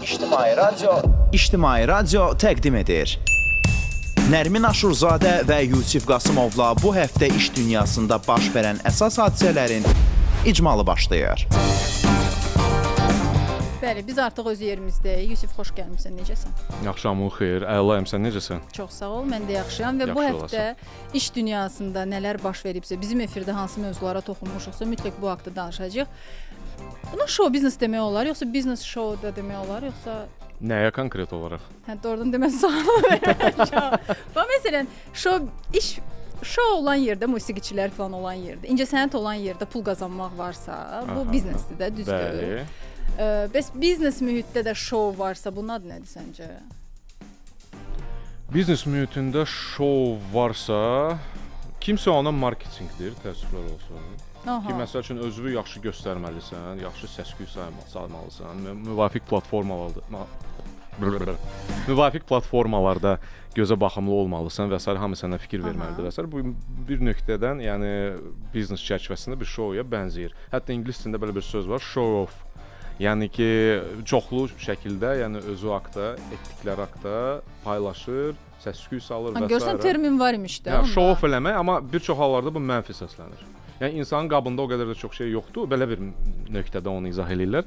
İctimai Radio təqdim edir. Nərmin Aşurzadə və Yusif Qasımovla bu həftə iş dünyasında baş verən əsas hadisələrin icmalı başlayır. Bəli, biz artıq öz yerimizdəyik. Yusif, xoş gəlmisən. Necəsən? Yaxşamın xeyir. Əlayım, sən necəsən? Çox sağ ol. Mən də yaxşıyam və bu həftə iş dünyasında nələr baş veribsə, bizim efirdə hansı mövzulara toxunmuşuqsa, mütləq bu haqqda danışacağıq. Buna show biznes demək olar, yoxsa business show da demək olar, yoxsa Nəyə konkret olaraq? Doğrudan demək sual verəcəm. Bax, məsələn, show olan yerdə, musiqiçilər falan olan yerdə, incəsənət olan yerdə pul qazanmaq varsa, bu biznesdir də, düzdür. Bəli. Bəs biznes mühitdə də show varsa, bunun adı nədir səncə? Biznes mühitində show varsa, kimsə ona marketinqdir, təəssüflər olsun. Ki, məsəl üçün, özünü yaxşı göstərməlisən, yaxşı səs-küy salmalısan, müvafiq platformalarda gözə baxımlı olmalısan və s. hamı sənə fikir verməlidir və s. Bu bir nöqtədən, yəni biznes çərçivəsində bir show-ya bənzəyir. Hətta ingilis dilində belə bir söz var, show off. Yəni ki, çoxlu şəkildə, yəni özü haqda, etdikləri haqda paylaşır, səs-küy salır və s. Görsən, termin var imiş də. Yəni, show off eləmək, amma bir çox hallarda bu mənfi səslənir. Yəni, insanın qabında o qədər də çox şey yoxdur, belə bir nöqtədə onu izah edirlər.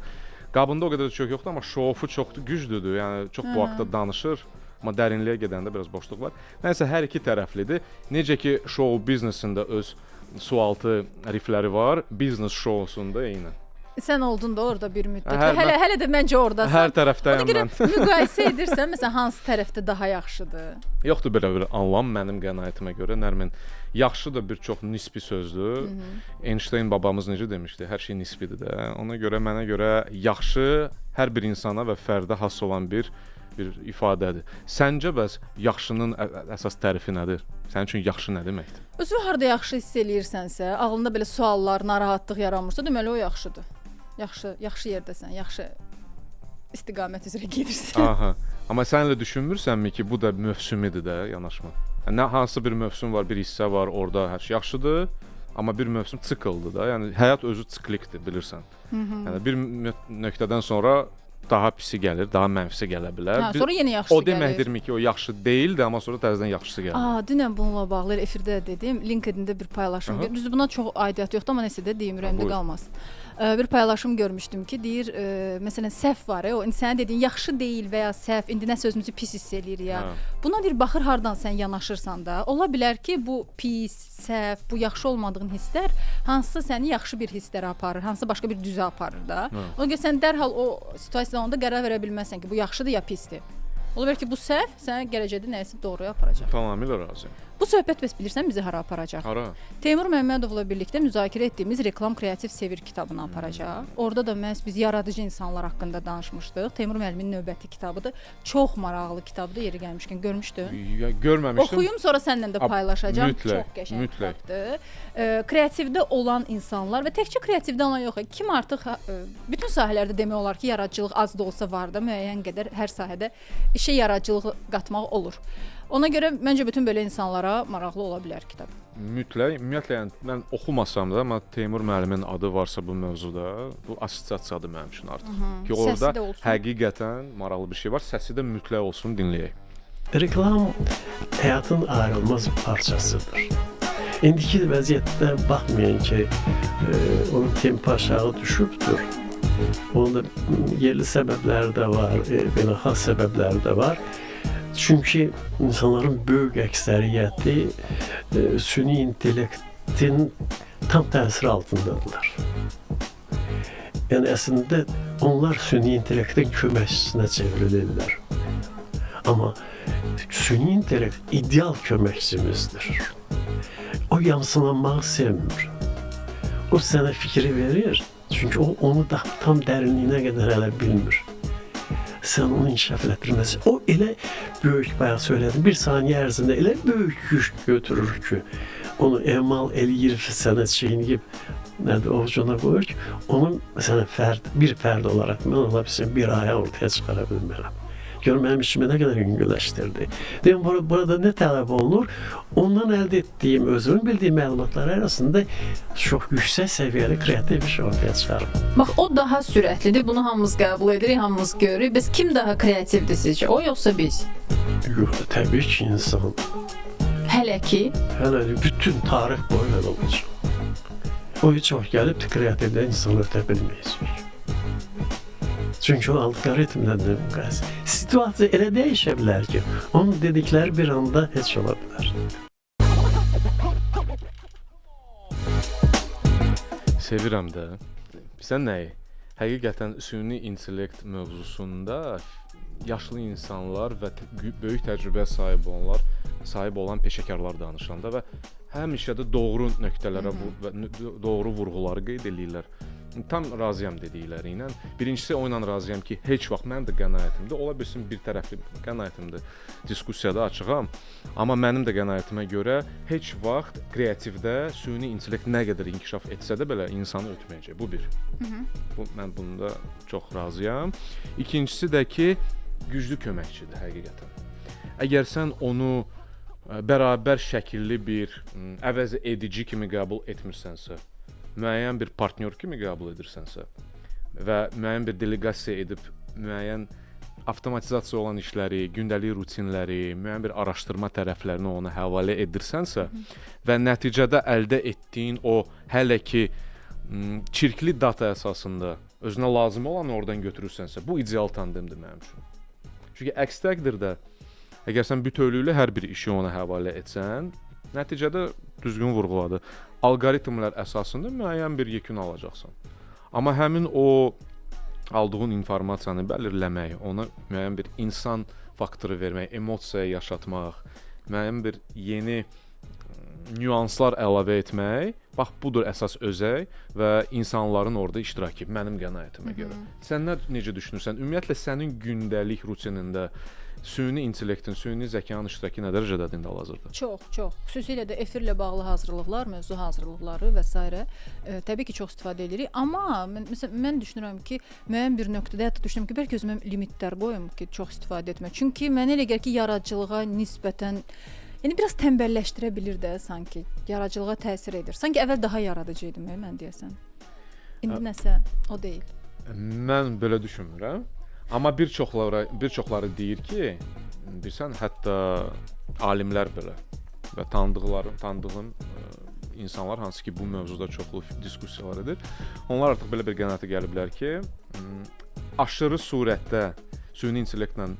Qabında o qədər də çox yoxdur, amma show-ofu çoxdur, güclüdür, yəni çox bu haqda danışır, amma dərinliyə gedəndə biraz boşluq var. Nəysə, hər iki tərəflidir. Necə ki, show biznesində öz sualtı rifləri var, biznes showsunda eynən. Sən oldun da orada bir müddət. Hələ də məncə oradasan. Hər tərəfdəyəm mən. Müqayisə edirsən, məsələn, hansı tərəfdə daha yaxşıdır? Yoxdur belə bir anlam mənim qənaətimə görə. Nərmin, yaxşı da bir çox nisbi sözdür. Einstein babamız necə demişdi? Hər şey nisbidir də. Ona görə mənə görə yaxşı hər bir insana və fərdə xas olan bir ifadədir. Səncə bəs yaxşının əsas tərifi nədir? Sənin üçün yaxşı nə deməkdir? Özünü harda yaxşı hiss eləyirsənsə, ağlında belə suallar, narahatlıq yaranmırsa, deməli o yaxşıdır. Yaxşı yerdəsən, yaxşı istiqamət üzrə gedirsən. Aha. Amma sən elə düşünmürsənmi ki, bu da mövsümidir də yanaşma? Yəni hansı bir mövsüm var, bir hissə var, orada hər şey yaxşıdır, amma bir mövsüm sikldır da. Yəni həyat özü siklikdir, bilirsən. Yəni bir nöqtədən sonra daha pisi gəlir, daha mənfisi gələ bilər. Sonra yenə yaxşısı gəlir. O deməkdirmi ki, o yaxşı deyildi, amma sonra təzədən yaxşısı gəlir. Dünən bununla bağlı efirdə dedim, LinkedIn-də bir paylaşım görmüşdüm. Düzdür, buna çox aidiyyəti yoxdur, amma nəsə də deyim, ürəyimdə qalmasın. Bir paylaşım görmüşdüm ki, deyir, məsələn, səhv var, o sənə dediyin yaxşı deyil və ya səhv, indi nəsə özümüzü pis hiss eləyir ya. Buna deyir, baxır hardan sən yanaşırsan da, ola bilər ki, bu pis, səhv, bu yaxşı olmadığın hisslər hansısa səni yaxşı bir hisslərə aparır, hansısa başqa bir düzə aparır da. Ona görə sən dərhal o situasiyada onda qərar verə bilməzsən ki, bu yaxşıdır ya pisdir. Ola bilər ki, bu səhv sənə gələcəkdə nəyisə doğruya aparacaq. Tamamilə razıyam. Bu söhbət bəs bilirsən bizi hara aparacaq? Hara? Teymur Məmmədovla birlikdə müzakirə etdiyimiz Reklam Kreativ Sevir kitabını aparacaq. Orada da məhz biz yaradıcı insanlar haqqında danışmışdıq. Teymur müəllimin növbəti kitabıdır. Çox maraqlı kitabdır, yeri gəlmişkən görmüşdün? Görməmişdim. Oxuyum, sonra səninlə də paylaşacağam. Mütləq, çox qəşəng kitabdır. Kreativdə olan insanlar və təkcə kreativdə olan yox, kim artıq bütün sahələrdə demək olar ki, yaradıcılıq az da olsa var da, müəyyən qədər hər sahədə işə yaradıcılıq qatmaq olur. Ona görə məncə bütün belə insanlara maraqlı ola bilər kitab. Mütləq, ümumiyyətlə yəni mən oxumasam da, amma Teymur müəllimin adı varsa bu mövzuda, bu assosiasiyadır mənim üçün artıq. Ki orada həqiqətən maraqlı bir şey var, səsi də mütləq olsun, dinləyək. Reklam həyatın ayrılmaz bir parçasıdır. İndiki vəziyyətdə baxmayın ki, onun tempi aşağı düşübdür. Onun da yerli səbəbləri də var, beynəlxalq səbəbləri də var. Çünki insanların böyük əksəriyyəti süni intellektin tam təsiri altındadılar. Yəni əslində onlar süni intellektin köməkçisinə çevrilirlər. Amma süni intellekt ideal köməkçimizdir. O yamsılanmağı sevmir. O sənə fikri verir, çünki o onu da tam dərinliyinə qədər hələ bilmir. Sən onu inkişaf etdirməsin. O elə böyük, bayaq söylədim, bir saniyə ərzində elə böyük güc götürür ki, onu emal eləyir, sənə çiyniyib, ovucuna qoyur ki, onu məsələn bir fərd olaraq mən ola bilsin bir aya ortaya çıxara bilmərəm. Gör mənim işimi nə qədər yüngülləşdirdi. Deyim, burada nə tələb olunur? Ondan əldə etdiyim, özümün bildiyim məlumatlar arasında çox yüksək səviyyəli kreativ iş ortaya çıxarım. Bax, o daha sürətlidir. Bunu hamımız qəbul edirik, hamımız görürük. Bəs kim daha kreativdir sizcə? O yoxsa biz? Yox, təbii ki, insan. Hələ ki, Hələ bütün tarix boyu elə olacaq. O heç vaxt gəlib kreativdən insan ötə bilməyəcək. Çünki o algoritmdən də müqayisə. Situasiya elə dəyişə bilər ki, onun dedikləri bir anda heç ola bilər. Sevirəm də. Bilirsən nəyi? Həqiqətən süni intellekt mövzusunda yaşlı insanlar və böyük təcrübəyə sahib olan peşəkarlar danışanda və həmişə də doğru nöqtələrə və doğru vurğuları qeyd edirlər. Tam razıyam dedikləri ilə. Birincisi o ilə razıyam ki, heç vaxt mənim də qənaətimdir. Ola bilsin bir tərəfli qənaətimdir. Diskusiyada açığam. Amma mənim də qənaətimə görə heç vaxt kreativdə süni intellekt nə qədər inkişaf etsə də belə insanı ötməyəcək. Bu bir. Mən bunda çox razıyam. İkincisi də ki, güclü köməkçidir həqiqətən. Əgər sən onu bərabər şəkilli bir əvəz edici kimi qəbul etmirsənsə, müəyyən bir partnyor kimi qəbul edirsənsə və müəyyən bir delegasiya edib müəyyən avtomatizasiya olan işləri, gündəlik rutinləri, müəyyən bir araşdırma tərəflərini ona həvalə edirsənsə və nəticədə əldə etdiyin o hələ ki çirkli data əsasında özünə lazım olanı oradan götürürsənsə, bu ideal tandemdir mənim üçün. Çünki əks təqdirdə əgər sən bütövlüklə hər bir işi ona həvalə etsən, nəticədə düzgün vurğuladı. Alqoritmlər əsasında müəyyən bir yekun alacaqsan. Amma həmin o aldığın informasiyanı bəlirləmək, ona müəyyən bir insan faktoru vermək, emosiya yaşatmaq, müəyyən bir yeni nüanslar əlavə etmək, bax budur əsas özəy və insanların orada iştirakı mənim qənaətimə görə. Sən necə düşünürsən? Ümumiyyətlə sənin gündəlik rutinində süni intellektin, süni zəkanın iştirakı nə dərəcədədir indi hal-hazırda? çox. Xüsusilə də efirlə bağlı hazırlıqlar, mövzu hazırlıqları və s. Təbii ki, çox istifadə edirik. Amma mən düşünürəm ki, müəyyən bir nöqtədə hətta düşünürəm ki, bəlkə özümə limitlər qoyum ki, çox istifadə etmək. Çünki mənə elə gəlir ki, yaradıcılığa nisbətən biraz tənbəlləşdirə bilir də sanki. Yaradıcılığa təsir edir. Sanki əvvəl daha yaradıcı idim, mən deyəsən. İndi nəsə o deyil. Mən belə düşünmürəm. Amma bir çoxları deyir ki, bilirsən, hətta alimlər belə və tanıdığım insanlar hansı ki bu mövzuda çoxlu diskussiyalar edir. Onlar artıq belə bir qənaətə gəliblər ki, aşırı surətdə süni intellektlə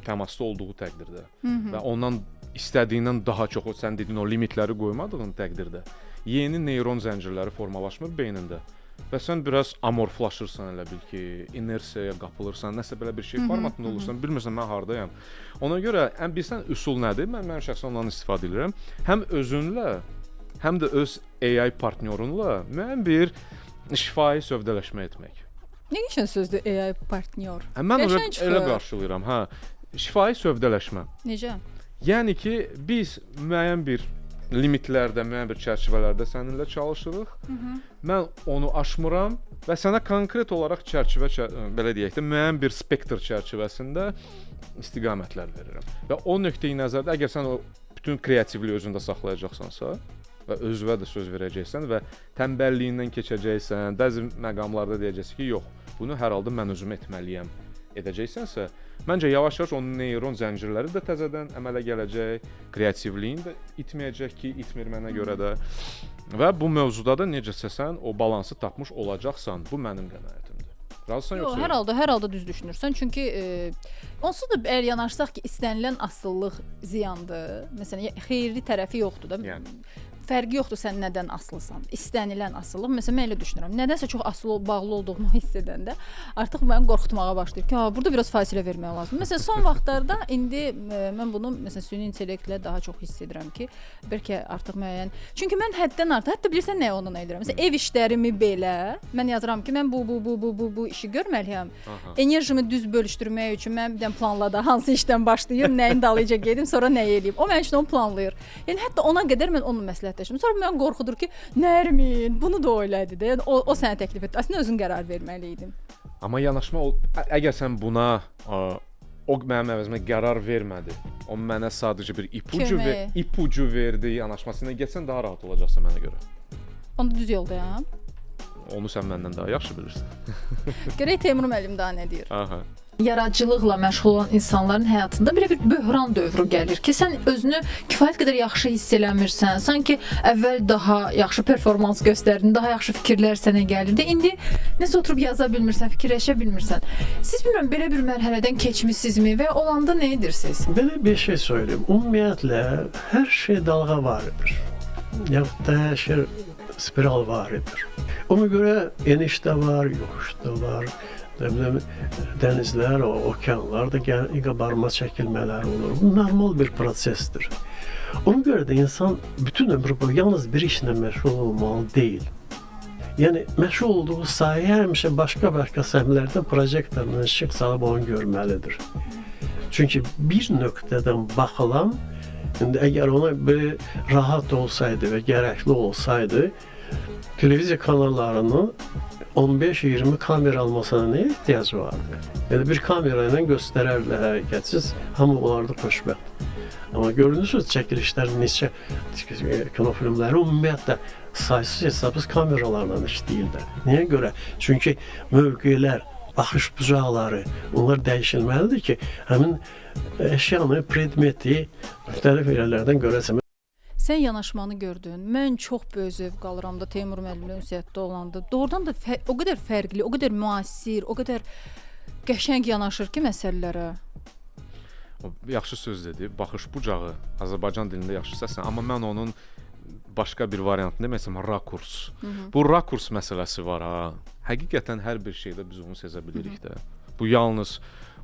təmasda olduğu təqdirdə və ondan istədiyindən daha çox, sən dediyin o limitləri qoymadığın təqdirdə yeni neyron zəncirləri formalaşmır beynində. Və sən biraz amorflaşırsan, elə bil ki, inersiyaya qapılırsan, nəsə belə bir şey formatında olursan, bilmirsən mən hardayam. Ona görə bilirsən üsul nədir? Mən şəxsən ondan istifadə edirəm. Həm özünlə, həm də öz AI partnyorunla müəyyən bir şifahi sövdələşmə etmək. Nə qəşəng sözdür AI partnyor. Mən elə qarşılayıram, şifahi sövdələşmə. Necə? Yəni ki, biz müəyyən bir limitlərdə, müəyyən bir çərçivələrdə səninlə çalışırıq. Mən onu aşmıram və sənə konkret olaraq belə deyək də, müəyyən bir spektr çərçivəsində istiqamətlər verirəm. Və o nöqteyi nəzərdə, əgər sən o bütün kreativliyi özündə saxlayacaqsansa və özünə də söz verəcəksən və tənbəlliyindən keçəcəksən, bəzi məqamlarda deyəcəksən ki, yox, bunu hər halda mən özüm etməliyəm edəcəksənsə, məncə yavaş-yavaş onun neyron zəncirləri də təzədən əmələ gələcək, kreativliyin də itməyəcək ki, itmir mənə görə də. Və bu mövzuda da necəsə sən o balansı tapmış olacaqsan, bu mənim qənaətimdir. Razısan yoxsa? Yox, hər halda düz düşünürsən. Çünki onsuz da əgər yanaşsaq ki, istənilən asılılıq ziyandır. Məsələn, xeyirli tərəfi yoxdur da. Yəni fərqi yoxdur sən nədən asılısan. İstənilən asılılıq. Məsələn, mən elə düşünürəm. Nədənsə çox asılı bağlı olduğumu hiss edəndə artıq məni qorxutmağa başlayır ki, burada biraz fasilə vermək lazımdır. Məsələn, son vaxtlarda indi mən bunu məsələn süni intellektlə daha çox hiss edirəm ki, bəlkə artıq müəyyən. Çünki mən həddən artıq, hətta bilirsən nəyə ondan edirəm? Məsələn, ev işlərimi belə mən yazıram ki, mən bu işi görməliyəm. Enerjimi düz bölüşdürmək üçün mən bir dənə planladım, hansı işdən başlayım, nəyin dalıyca gedim, sonra nə edeyim. O mənim üçün onu planlayır. Yəni hətta ona qədər mən onun məsləhətləşdim. Sonra mən qorxudur ki, Nərmin, bunu da elədi də. Yəni o sənə təklif etdi. Əslində özün qərar verməli idin. Amma yanaşma əgər sən buna o mənim əvəzimə qərar vermədi. O mənə sadəcə bir Kömək. ipucu verdi yanaşmasına getsən daha rahat olacaqsan mənə görə. Onda düz yoldayam. Onu sən məndən daha yaxşı bilirsən. Görək Teymur müəllim daha nə deyir? Aha. Yaradıcılıqla məşğul olan insanların həyatında belə bir böhran dövrü gəlir ki, sən özünü kifayət qədər yaxşı hiss eləmirsən. Sanki əvvəl daha yaxşı performans göstərdin, daha yaxşı fikirlər sənə gəlirdi. İndi nəsə oturub yaza bilmirsən, fikirləşə bilmirsən. Siz bilmirəm belə bir mərhələdən keçmisinizmi və olanda nə edirsiniz? Belə bir şey söyleyeyim. Ümumiyyətlə hər şey dalğa varıdır. Yaxud da hər şey spiral varıdır. Ona görə enişdə var, yoxuşda var. Dənizlər, okeanlar da qabarma çəkilmələr olur. Bu normal bir prosesdir. Ona görə də insan bütün ömrü boyu yalnız bir işlə məşğul olmalı deyil. Yəni məşğul olduğu sahə həmişə başqa səmlərdə projektorla işıq salıb onu görməlidir. Çünki bir nöqtədən baxılan, indi əgər ona bir rahat olsaydı və gərəkli olsaydı, televiziya kanallarının 15-20 kamera almasına nə ehtiyac vardı? Yəni bir kamera ilə göstərərlər hərəkətsiz, hamı olardı xoşbəxt. Amma görünürsünüz çəkilişlər neçə kino filmləri ümumiyyətlə saysız hesabsız kameralarla işləyirlər. Niyə görə? Çünki mövqelər, baxış bucaqları, onlar dəyişilməlidir ki, həmin əşyanı, predmeti müxtəlif yerlərdən görəsən. Sən yanaşmanı gördün. Mən çox böyük zövq alıram da Teymur müəllimlə ünsiyyətdə olanda. Doğrudan da o qədər fərqli, o qədər müasir, o qədər qəşəng yanaşır ki məsələlərə. O yaxşı söz dedi. Baxış bucağı Azərbaycan dilində yaxşı səslənir, amma mən onun başqa bir variantını deməsəm rakurs. Bu rakurs məsələsi var ha. Həqiqətən hər bir şeydə biz onu sezə bilirik də. Bu yalnız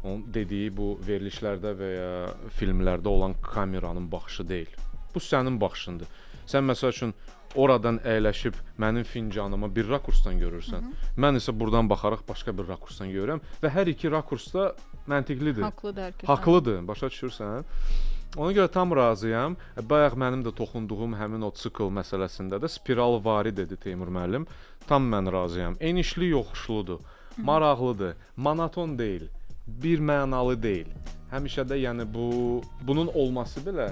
onun dediyi bu verilişlərdə və ya filmlərdə olan kameranın baxışı deyil. Bu sənin baxışındır. Sən məsəl üçün oradan əyləşib mənim fincanımı bir rakursdan görürsən. Mən isə buradan baxaraq başqa bir rakursdan görürəm və hər iki rakurs da məntiqlidir. Haqlıdır hər kəs. Haqlıdır, başa düşürsən? Ona görə tam razıyam. Bayaq mənim də toxunduğum həmin o sikl məsələsində də spiralvari dedi Teymur müəllim. Tam mən razıyam. Enişli yoxuşludur, maraqlıdır, monoton deyil, bir mənalı deyil. Həmişə də yəni bunun olması belə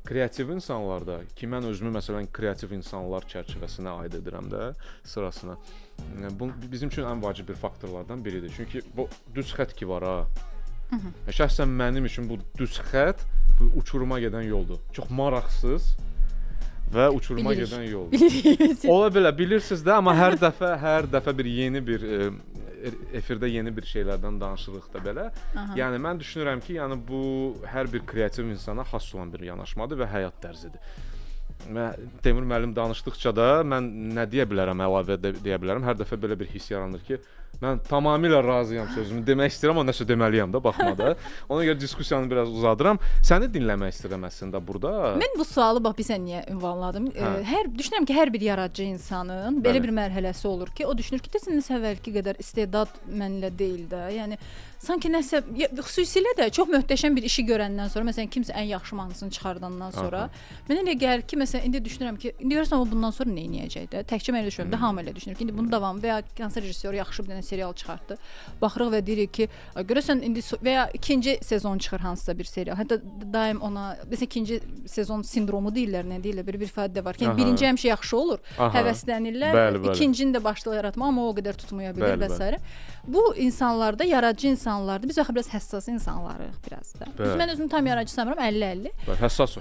kreativ insanlarda ki, mən özümü məsələn kreativ insanlar çərçivəsinə aid edirəm də sırasına. Bu bizim üçün ən vacib bir faktorlardan biridir. Çünki bu düz xətt ki var ha. Şəxsən mənim üçün bu düz xətt bu uçuruma gedən yoldur. Çox maraqsız və uçuruma gedən yoldur. Ola bilər bilirsiniz də, amma hər dəfə bir yeni bir efirdə yeni bir şeylərdən danışırıq da belə. Yəni mən düşünürəm ki, yəni bu hər bir kreativ insana xas olan bir yanaşmadır və həyat tərzidir. Teymur müəllim danışdıqca da mən nə deyə bilərəm, əlavə deyə bilərəm. Hər dəfə belə bir hiss yaranır ki, mən tamamilə razıyam sözümü demək istəyirəm, amma nəsə deməliyəm də baxmada. Ona görə diskussiyanı biraz uzadıram. Səni dinləmək istəyirəm əslində burada. Mən bu sualı bax bilirsən niyə ünvanladım? Düşünürəm ki, hər bir yaradıcı insanın belə bir mərhələsi olur ki, o düşünür ki, desən nəsə əvvəlki qədər istedad mənlə deyil də. Yəni sanki nəsə xüsusilə də çox möhtəşəm bir işi görəndən sonra, məsələn kimsə ən yaxşı mahnısını çıxardandan sonra mənə elə gəlir ki, məsələn indi düşünürəm ki, indi görürsən o bundan sonra nə edəcək də? Təkcə mən elə düşünürəm də, hamı elə düşünür ki, indi bunun davamı və ya hansı rejissor yaxşı bir dənə serial çıxartdı. Baxırıq və deyirik ki, görəsən indi və ya ikinci sezon çıxır hansısa bir serial. Hətta daim ona məsələn ikinci sezon sindromu deyirlər, nə deyirlər, bir ifadə var ki, birinci həmişə yaxşı olur, həvəslənirlər, ikincini də başlayır yaratmağa, amma o qədər tutmaya bilir və s. Bu insanlarda, yaradıcı insanlarda biz axı biraz həssas insanlarıq biraz da. Mən özümü tam yaradıcı sanmıram, 50-50. Həssas.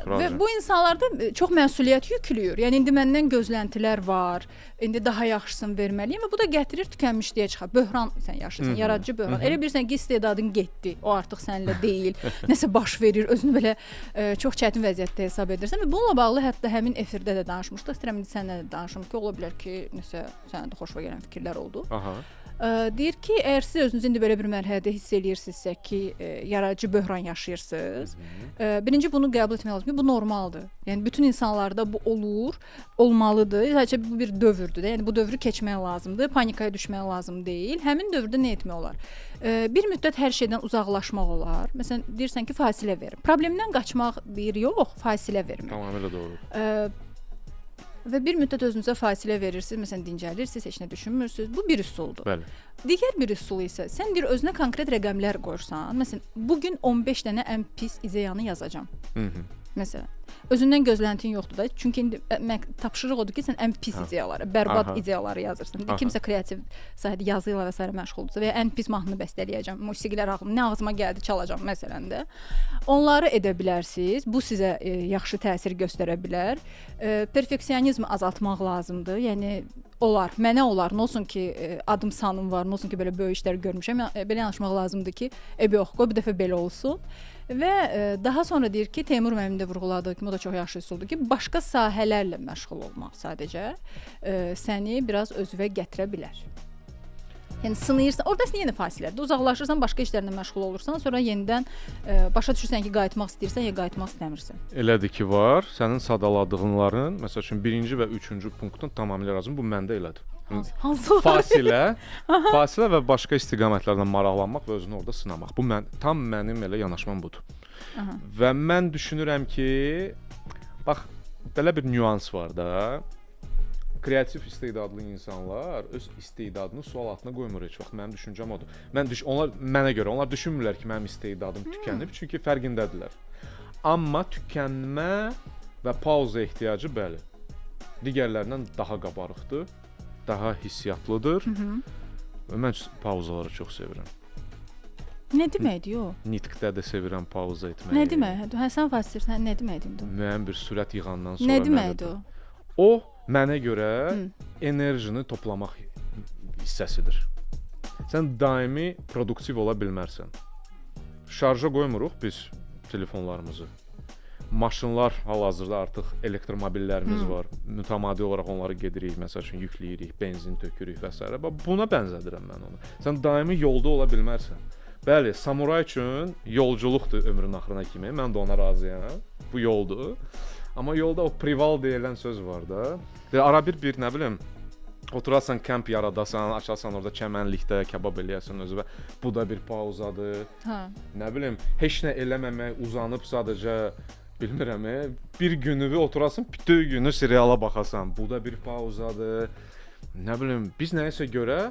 Və bu insanlarda çox məsuliyyət yüklüyür. Yəni indi məndən gözləntilər var. İndi daha yaxşısını verməliyəm və bu da gətirir tükənmişliyə çıxar. Böhran sən yaşayırsan, yaradıcı böhran. Elə bilirsən ki, istedadın getdi. O artıq səninlə deyil. Nəsə baş verir, özünü belə çox çətin vəziyyətdə hesab edirsən və bununla bağlı hətta həmin efirdə də danışmışdıq. İstəyirəm indi səninlə də danışım ki, ola bilər ki, nəsə sənə də xoşuna gələn fikirlər oldu. Deyir ki, əgər siz özünüzü indi belə bir mərhələdə hiss eləyirsinizsə ki, yaradıcı böhran yaşayırsınız, birinci bunu qəbul etmək lazımdır ki, bu normaldır. Yəni bütün insanlarda bu olur, olmalıdır. Sadəcə bu bir dövrdür də. Yəni bu dövrü keçmək lazımdır, panikaya düşmək lazım deyil. Həmin dövrdə nə etmək olar? Bir müddət hər şeydən uzaqlaşmaq olar. Məsələn, deyirsən ki, fasilə verin. Problemdən qaçmaq deyir, yox, fasilə vermək. Tamamilə doğru. və bir müddət özünüzə fasilə verirsiniz, məsələn dincəlirsiniz, heç nə düşünmürsüz. Bu bir üsuldur. Bəli. Digər bir üsul isə sən deyir özünə konkret rəqəmlər qoyursan. Məsələn, bu gün 15 dənə ən pis ideyanı yazacağam. Məsələn, özündən gözləntin yoxdur da. Çünki indi tapşırıq odur ki, sən ən pis ideyaları, bərbad ideyaları yazırsan. Kimsə kreativ sahədə yazı ilə və s. məşğuldursa və ya ən pis mahnını bəstələyəcəm, musiqilər ağlım, nə ağzıma gəldi çalacağam məsələn də. Onları edə bilərsiniz. Bu sizə yaxşı təsir göstərə bilər. Perfeksionizmi azaltmaq lazımdır. Yəni mənə olar, nə olsun ki, adım sanım var, nə olsun ki, belə böyük işlər görmüşəm. Belə yanaşmaq lazımdır ki, yox, qoy bu dəfə belə olsun. Və daha sonra deyir ki, Teymur müəllim də vurğuladığı kimi, o da çox yaxşı üsuldur ki, başqa sahələrlə məşğul olmaq sadəcə səni biraz özünə gətirə bilər. Yəni sınayırsan, orada yenə fasilədir. Uzaqlaşırsan, başqa işlərlə məşğul olursan, sonra yenidən başa düşürsən ki, qayıtmaq istəyirsən ya qayıtmaq istəmirsən. Elədir ki, var. Sənin sadaladığınların, məsəl üçün 1-ci və 3-cü punktun tamamilə razım. Bu məndə elədir. Hansı Fasilə və başqa istiqamətlərdən maraqlanmaq və özünü orada sınamaq. Bu tam mənim elə yanaşmam budur. Və mən düşünürəm ki, bax, belə bir nüans var da. Kreativ istedadlı insanlar öz istedadını sual altına qoymur heç vaxt. Mənim düşüncəm odur. Onlar mənə görə onlar düşünmürlər ki, mənim istedadım tükənib, çünki fərqindədirlər. Amma tükənmə və pauza ehtiyacı bəli. Digərlərindən daha qabarıqdır, daha hissiyatlıdır. Və mən pauzaları çox sevirəm. Nə deməkdir o? Nitqdə də sevirəm pauza etməyi. Nə demək? Həsən Fasirsən nə deməkdir? Müəyyən bir sürət yığandan sonra nə deməkdir o? O mənə görə enerjini toplamaq hissəsidir. Sən daimi produktiv ola bilmərsən. Şarja qoymuruq biz telefonlarımızı. Maşınlar hal-hazırda artıq elektromobillərimiz var. Mütəmadi olaraq onları gedirik, məsəl üçün yükləyirik, benzin tökürük və s. Buna bənzədirəm mən onu. Sən daimi yolda ola bilmərsən. Bəli, samuray üçün yolculuqdur ömrün axırına kimi. Mən də ona razıyam. Bu yoldur. Amma yolda o prival deyilən söz var da. Ara bir nə bilim, oturasan, kamp yaradasan, açasan orada çəmənlikdə kebab eləyəsən özünə. Bu da bir pauzadır. Nə bilim, heç nə eləməmək, uzanıb sadəcə bilmirəm, bir günü oturasın, bütün günü seriala baxasan. Bu da bir pauzadır. Nə bilim, biz nəyəsə görə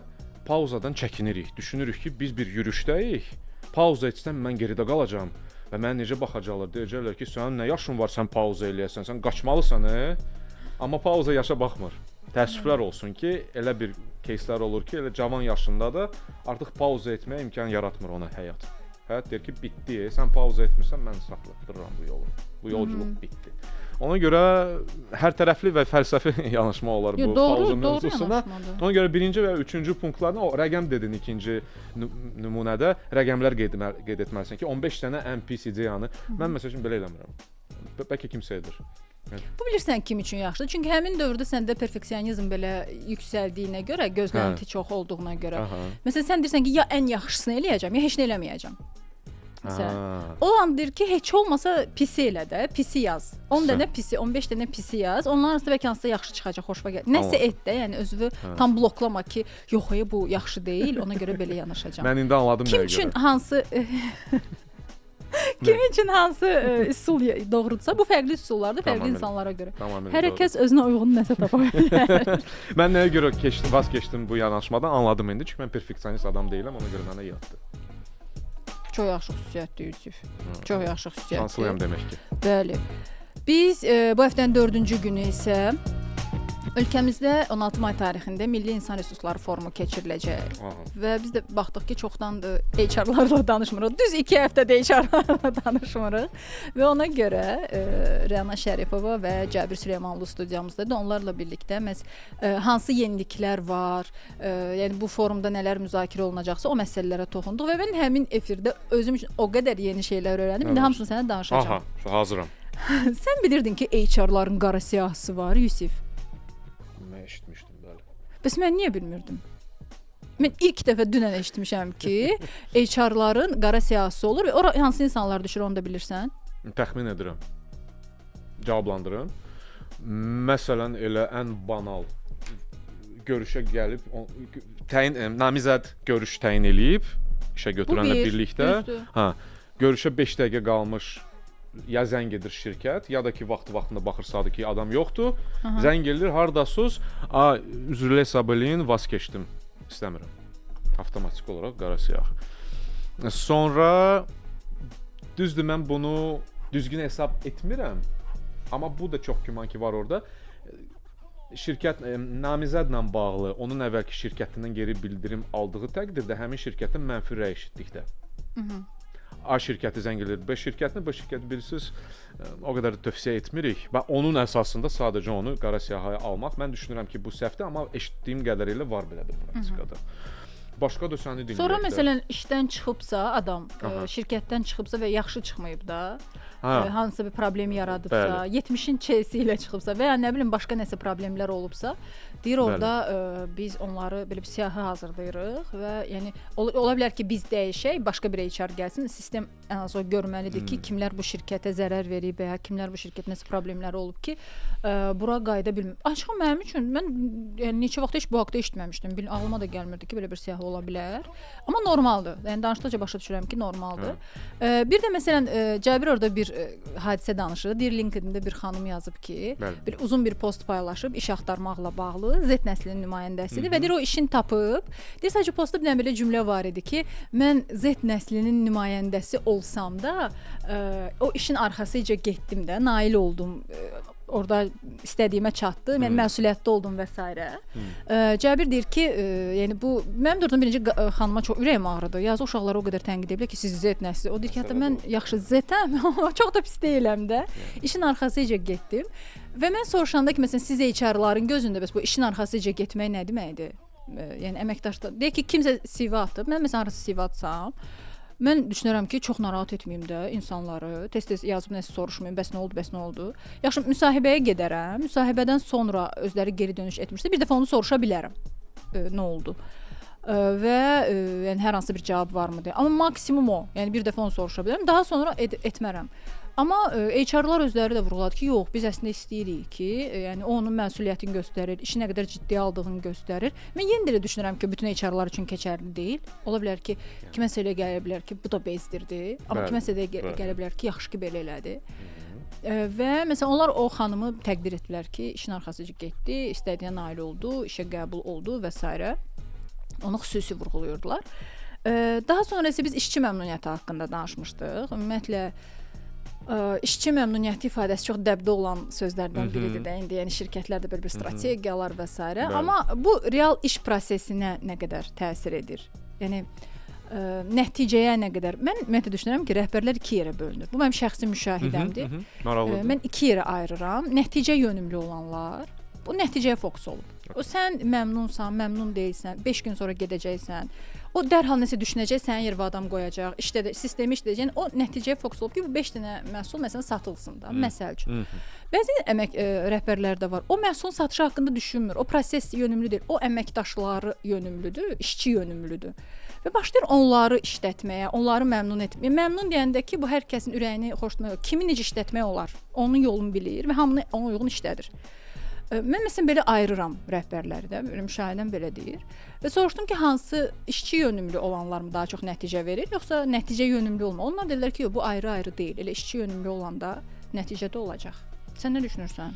pauzadan çəkinirik. Düşünürük ki, biz bir yürüşdəyik. Pauza etsəm mən geridə qalacağam. Və mənə necə baxacaqlar? Deyəcəklər ki, sənin nə yaşın var, sən pauza eləyəsən, sən qaçmalısan, Amma pauza yaşa baxmır. Təəssüflər olsun ki, elə bir кейslər olur ki, elə cavan yaşında da artıq pauza etməyə imkan yaratmır ona həyat. Həyat deyir ki, bitdi, sən pauza etmirsən, mən saxlatdırıram bu yolu. Bu yolculuq bitdi. Ona görə hər tərəfli və fəlsəfi yanaşma olar bu pauza mövzusuna. Ona görə 1-ci və 3-cü punktlarına o rəqəm dedin ikinci nümunədə rəqəmlər qeyd etməlisən ki, 15 dənə ən pis ideyanı mən məsəl üçün belə eləmirəm. Bəlkə kimsə edir. Bu bilirsən kim üçün yaxşıdır? Çünki həmin dövrdə səndə perfeksionizm belə yüksəldiyinə görə, gözlənti çox olduğuna görə. Məsələn, sən deyirsən ki, ya ən yaxşısını eləyəcəm, ya heç nə eləməyəcəm. Məsələn, o an deyir ki, heç olmasa pisi elə də, pisi yaz. 10 dənə pisi, 15 dənə pisi yaz. Onların arasında bəlkə hansısa yaxşı çıxacaq, xoşuma gəlir. Nəsə et də, yəni özünü tam bloklama ki, yox, bu yaxşı deyil, ona görə belə yanaşacağam. Mən indi anladım nəyə görə. Kim üçün hansı Kim üçün hansı üsul doğrudursa, bu fərqli üsullardır, fərqli insanlara görə. Hər kəs özünə uyğun nəsə tapa bilər. Mən nəyə görə vaz keçdim bu yanaşmadan anladım indi. Çünki mən perfeksionist adam deyiləm, ona görə mənə yatdı. Çox yaxşı xüsusiyyətdir Yusif. Çox yaxşı xüsusiyyətdir. Şanslıyam demək ki. Bəli. Biz bu həftənin 4-cü günü isə ölkəmizdə 16 may tarixində Milli İnsan Resursları Forumu keçiriləcək. Və biz də baxdıq ki, çoxdandır HR-larla danışmırıq. Düz 2 həftədə HR-larla danışmırıq. Və ona görə Rəna Şərifova və Cəbir Süleymanlı studiyamızdadır. Onlarla birlikdə hansı yeniliklər var, yəni bu forumda nələr müzakirə olunacaqsa o məsələlərə toxunduq və mən həmin efirdə özüm üçün o qədər yeni şeylər öyrəndim. İndi hamısını sənə danışacağam. Aha, hazıram. Sən bilirdin ki, HR-ların qara siyahısı var, Yusif? Mən eşitmişdim, bəli. Bəs mən niyə bilmirdim? Mən ilk dəfə dünən eşitmişəm ki, HR-ların qara siyahısı olur və ora hansı insanlar düşür, onu da bilirsən? Təxmin edirəm. Cavablandırım. Məsələn, elə ən banal görüşə gəlib, namizəd görüş təyin eləyib, işə götürənlə birlikdə. Görüşə 5 dəqiqə qalmış ya zəng edir şirkət, ya da ki vaxtında baxırsadı ki, adam yoxdur. Zəng edir, hardasınız? Üzrlə hesab eləyin, vaz keçdim. İstəmirəm. Avtomatik olaraq qara siyah. Sonra düzdür, mən bunu düzgün hesab etmirəm. Amma bu da çox güman ki var orada. Şirkət namizədlə bağlı onun əvvəlki şirkətindən geri bildirim aldığı təqdirdə həmin şirkətin mənfi rəy eşitdikdə. A şirkəti zəng edir, B şirkətini, B şirkəti bilirsiniz, o qədər də tövsiyə etmirik və onun əsasında sadəcə onu qara siyahıya almaq. Mən düşünürəm ki, bu səhvdir, amma eşitdiyim qədərilə var belə bir praktikada. Başqa da səni dinləyək. Sonra məsələn işdən çıxıbsa adam, şirkətdən çıxıbsa və yaxşı çıxmayıb da, hansısa bir problem yaradıbsa, 70-in çeysi ilə çıxıbsa və ya nə bilim başqa nəsə problemlər olubsa, deyir orada biz onları belə bir siyahı hazırlayırıq və yəni ola bilər ki, biz dəyişək, başqa bir HR gəlsin, sistem ən az o görməlidir ki, kimlər bu şirkətə zərər verib və ya kimlər bu şirkətə nəsə problemləri olub ki, bura qayıda bilmir. Açıq mənim üçün mən yəni neçə vaxt heç bu haqqda eşitməmişdim. Ağlıma da gəlmirdi ki, belə bir siyahı ola bilər. Amma normaldır. Yəni danışdıqca başa düşürəm ki, normaldır. Bir də məsələn Cəbir orada bir hadisə danışır. Deyir LinkedIn-də bir xanım yazıb ki, bir uzun bir post paylaşıb iş axtarmaqla bağlı Z nəslinin nümayəndəsidir və deyir o işini tapıb. Deyir sadəcə postda bir dənə belə cümlə var idi ki, mən Z nəslinin nümayəndəsi olsam da o işin arxasıca getdim də, nail oldum. Orada istədiyimə çatdı, mən məsuliyyətli oldum və s. Cəbir deyir ki, yəni bu mənim də oradan birinci xanıma çox ürəyim ağrıdı. Yazıq uşaqları o qədər tənqid ediblər ki, siz Z nəsli. O deyir ki, hətta mən yaxşı Z-əm, çox da pis deyiləm də. İşin arxasıca getdim. Və mən soruşanda ki, məsələn siz HR-ların gözündə bəs bu işin arxasıca getmək nə deməkdir? Yəni əməkdaşlar deyir ki, kimsə CV atıb, mən məsələn harası CV atsam, mən düşünürəm ki, çox narahat etməyim də insanları. Tez-tez yazıb nəsə soruşmayım, bəs nə oldu? Yaxşı, müsahibəyə gedərəm. Müsahibədən sonra özləri geri dönüş etmişsə, bir dəfə onu soruşa bilərəm. Nə oldu? Və yəni hər hansı bir cavab varmı deyə. Amma maksimum o. Yəni bir dəfə onu soruşa bilərəm. Daha sonra etmərəm. Amma HR-lar özləri də vurğuladı ki, yox, biz əslində istəyirik ki, yəni o onun məsuliyyətini göstərir, işi nə qədər ciddi aldığını göstərir. Mən yenə də düşünürəm ki, bütün HR-lar üçün keçərli deyil. Ola bilər ki, kiməsə elə gələ bilər ki, bu da bezdirdi, amma kiməsə də gələ bilər ki, yaxşı ki belə elədi. Və məsələn onlar o xanımı təqdir etdilər ki, işin arxasıca getdi, istədiyinə nail oldu, işə qəbul oldu və s. Onu xüsusi vurğulayırdılar. Daha sonra isə biz işçi məmnuniyyəti haqqında danışmışdıq. Ümumiyyətlə işçi məmnuniyyəti ifadəsi çox dəbdə olan sözlərdən biridir də indi. Yəni şirkətlərdə belə bir strategiyalar və s. Amma bu real iş prosesinə nə qədər təsir edir? Yəni nəticəyə nə qədər? Mən ümumiyyətlə düşünürəm ki, rəhbərlər iki yerə bölünür. Bu mənim şəxsi müşahidəmdir. Mən iki yerə ayırıram. Nəticə yönümlü olanlar, bu nəticəyə fokus olub. O sən məmnunsan, məmnun deyilsən, 5 gün sonra gedəcəksən. O dərhal nəsə düşünəcək, sənin yerə adam qoyacaq, sistemi işlədəcək. O nəticəyə fokus olub ki, bu 5 dənə məhsul məsələn satılsın da, məsəl üçün. Bəzi əmək rəhbərlər də var. O məhsulun satışı haqqında düşünmür. O proses yönümlü deyil. O əməkdaşları yönümlüdür, işçi yönümlüdür. Və başlayır onları işlətməyə, onları məmnun etməyə. Məmnun deyəndə ki, bu hər kəsin ürəyini xoşlamır. Kimi necə işlətmək olar? Onun yolunu bilir və hamını ona uyğun işlədir. Mən məsələn belə ayırıram rəhbərləri də, müşahidəm belə deyir. Və soruşdum ki, hansı işçi yönümlü olanlar mı daha çox nəticə verir, yoxsa nəticə yönümlü olma? Onlar dedilər ki, yox, bu ayrı-ayrı deyil. Elə işçi yönümlü olanda nəticədə olacaq. Sən nə düşünürsən?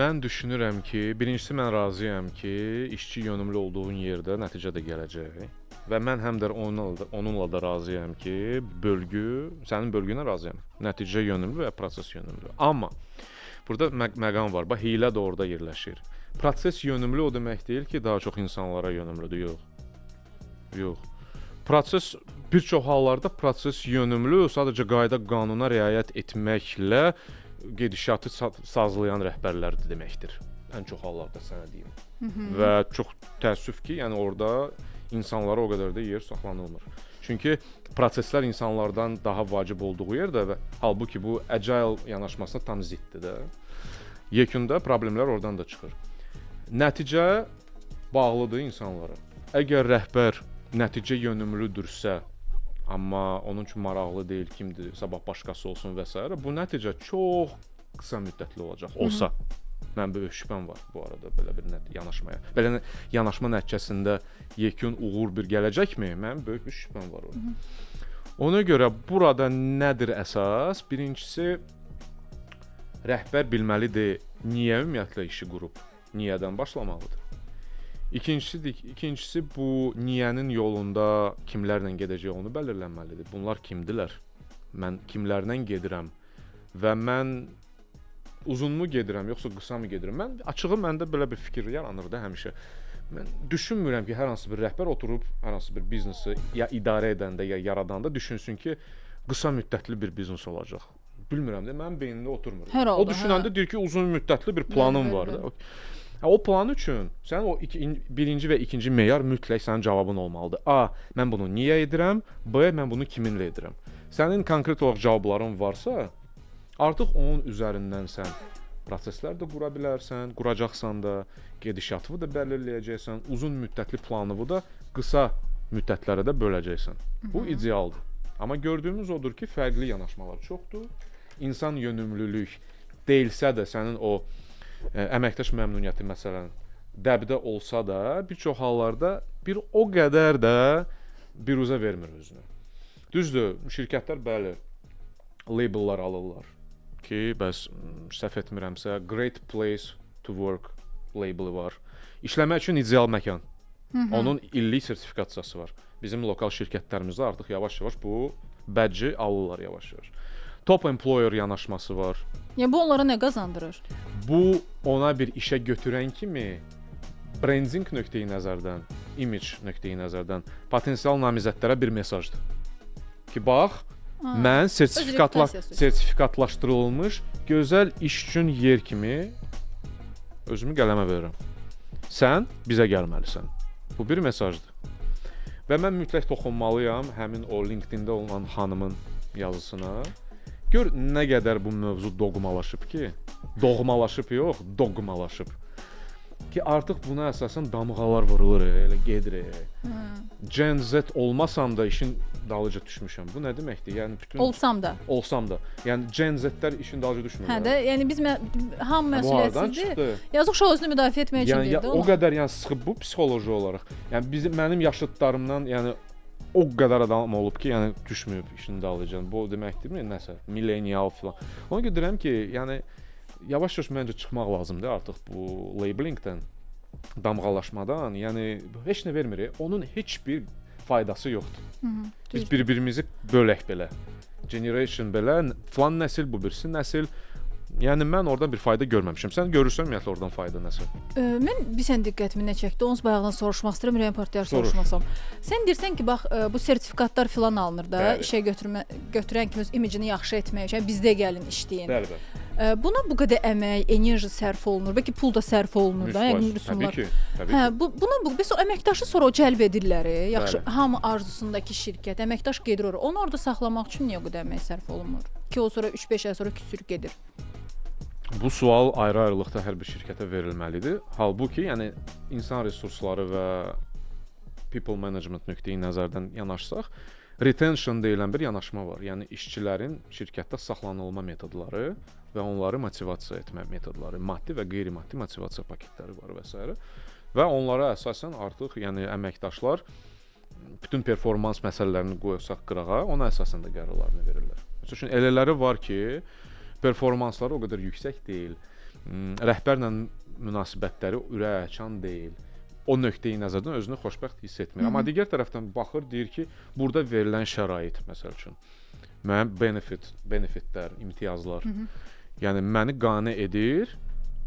Mən düşünürəm ki, birincisi mən razıyam ki, işçi yönümlü olduğun yerdə nəticə də gələcək. Və mən həm də onunla da razıyam ki, sənin bölgünə razıyam. Nəticə yönümlü və proses yönümlü. Amma burada məqam var. Bax, hiylə də orada yerləşir. Proses yönümlü o demək deyil ki, daha çox insanlara yönümlüdür. Yox. Proses bir çox hallarda proses yönümlü sadəcə qayda qanuna riayət etməklə gedişatı sazlayan rəhbərlərdir deməkdir. Ən çox hallarda sənə deyim. Və çox təəssüf ki, yəni orada insanlara o qədər də yer saxlanılmır. Çünki proseslər insanlardan daha vacib olduğu yerdə və halbuki bu agile yanaşmasına tam ziddir də. Yekunda problemlər oradan da çıxır. Nəticə bağlıdır insanlara. Əgər rəhbər nəticə yönümlüdürsə, amma onun üçün maraqlı deyil, kimdir, sabah başqası olsun və s. bu nəticə çox qısa müddətli olacaq. Olsa, mən böyük şübhəm var bu arada belə bir yanaşmaya. Belə yanaşma nəticəsində yekun uğur bir gələcəkmi? Mənim böyük bir şübhəm var orada. Ona görə burada nədir əsas? Birincisi rəhbər bilməlidir niyə ümumiyyətlə işi qurub, niyədən başlamalıdır. İkincisi bu niyənin yolunda kimlərlə gedəcək onu belirlənməlidir. Bunlar kimdilər? Mən kimlərlə gedirəm və mən uzunmu gedirəm, yoxsa qısamı gedirəm? Mən açığı məndə belə bir fikir yaranır da həmişə. Mən düşünmürəm ki, hər hansı bir rəhbər oturub hər hansı bir biznesi ya idarə edəndə ya yaradanda düşünsün ki, qısa müddətli bir biznes olacaq. Bilmirəm də, mənim beynimdə oturmur. Hər halda, O düşünəndə deyir ki, uzun müddətli bir planım var da. O plan üçün sənin o birinci və ikinci meyar mütləq sənin cavabın olmalıdır. A, mən bunu niyə edirəm? B, mən bunu kiminlə edirəm? Sənin konkret olaraq cavabların varsa, artıq onun üzərindən sən proseslər də qura bilərsən, quracaqsan da, gedişatını da belirləyəcəksən, uzun müddətli planını da qısa müddətlərə də böləcəksən. Bu idealdır. Amma gördüyümüz odur ki, fərqli yanaşmalar çoxdur. İnsan yönümlülük deyilsə də sənin o əməkdaş məmnuniyyəti məsələn dəbdə olsa da, bir çox hallarda bir o qədər də biruzə vermir özünü. Düzdür, şirkətlər bəli labellar alırlar ki, bəs səhv etmirəmsə Great Place to Work labeli var. İşləmək üçün ideal məkan. Onun illik sertifikasiyası var. Bizim lokal şirkətlərimizdə artıq yavaş-yavaş bu badge alırlar yavaş-yavaş. Top employer yanaşması var. Yəni bu onlara nə qazandırır? Bu ona bir işə götürən kimi branding nöqteyi nəzərdən, image nöqteyi nəzərdən potensial namizədlərə bir mesajdır. Ki bax, mən sertifikatlaşdırılmış gözəl iş üçün yer kimi özümü qələmə verirəm. Sən bizə gəlməlisən. Bu bir mesajdır. Və mən mütləq toxunmalıyam həmin o LinkedIn-də olan xanımın yazısına. Gör nə qədər bu mövzu doğmalaşıb ki, doğmalaşıb yox, doğmalaşıb. Ki artıq buna əsasən damğalar vurulur, elə gedir. Gen Z olmasam da işin dalıca düşmüşəm. Bu nə deməkdir? Yəni bütün olsam da. Yəni Gen Z-lər işin dalıca düşmür. Hə də, yəni biz ham məsuliyyətsizdir. Yazıq uşaq özünü müdafiə etməyə üçün deyirdi. O qədər yəni sıxıb bu psixoloji olaraq. Yəni mənim yaşıdlarımdan yəni o qədər adam olub ki, yəni düşməyib işin dalıca. Bu deməkdirmi nəsə millenial falan. Ona görə deyirəm ki, yəni yavaş-yavaş məncə çıxmaq lazımdır artıq bu labelingdən, damğalaşmadan. Yəni heç nə vermir. Onun heç bir faydası yoxdur. Biz bir-birimizi bölək belə. Generation belə, falan nəsil bu birisi nəsil. Yəni mən oradan bir fayda görməmişəm. Sən görürsən ümumiyyətlə oradan fayda nəsə? Mən bir sən diqqətimi nə çəkdi? Onu bayaqdan soruşmaq istəyirəm, Ürəyin partiyar soruşmasam. Sən deyirsən ki, bax bu sertifikatlar filan alınır da, işə götürən kimi öz imicini yaxşı etmək üçün bizdə gəlin işləyin. Bəli. Buna bu qədər əmək, enerji sərf olunur, bəlkə pul da sərf olunur da, yəni rüsumlar. Təbii ki. Buna bəs o əməkdaşı sonra o cəlb edirlər, yaxşı hamı arzusundakı şirkət, əməkdaş gedir ora. Onu orada saxlamaq üçün niyə o qədər əmək sərf olunmur? Ki o sonra 3-5 ay sonra küsür gedir. Bu sual ayrı-ayrılıqda hər bir şirkətə verilməlidir. Halbuki, yəni insan resursları və people management nöqteyi nəzərdən yanaşsaq, retention deyilən bir yanaşma var. Yəni işçilərin şirkətdə saxlanılma metodları və onları motivasiya etmə metodları, maddi və qeyri-maddi motivasiya paketləri var və s. Və onlara əsasən artıq, yəni əməkdaşlar bütün performans məsələlərini qoysaq qırağa, ona əsasən də qərarlarını verirlər. Məsəl üçün elələri var ki, performansları o qədər yüksək deyil, rəhbərlə münasibətləri ürəkaçan deyil. O nöqteyi nəzərdən özünü xoşbəxt hiss etmir. Amma digər tərəfdən baxır, deyir ki, burada verilən şərait, məsəl üçün, mənim benefitlər, imtiyazlar, yəni məni qane edir,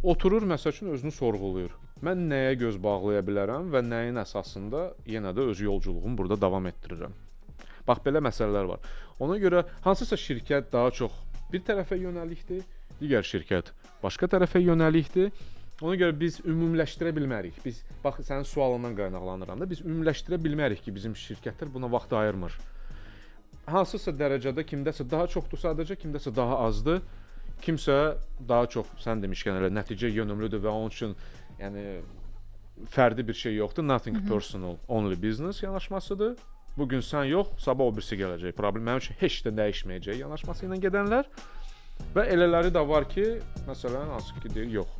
oturur, məsəl üçün, özünü sorğuluyur. Mən nəyə göz bağlaya bilərəm və nəyin əsasında yenə də öz yolculuğumu burada davam etdirirəm. Bax, belə məsələlər var. Ona görə hansısa şirkət daha çox bir tərəfə yönəlikdir, digər şirkət başqa tərəfə yönəlikdir. Ona görə biz ümumiləşdirə bilmərik. Biz bax sənin sualından qaynaqlanıram da, biz ümumiləşdirə bilmərik ki, bizim şirkətlər buna vaxt ayırmır. Hansısa dərəcədə kimdəsə daha çoxdur sadəcə, kimdəsə daha azdır. Kimsə daha çox sən demişkən elə nəticə yönümlüdür və onun üçün yəni fərdi bir şey yoxdur. Nothing personal, only business yanaşmasıdır. Bugün sən yox, sabah o birisi gələcək. Problem mənim üçün heç də dəyişməyəcək yanaşması ilə gedənlər. Və elələri də var ki, məsələn, hansı ki deyir, yox.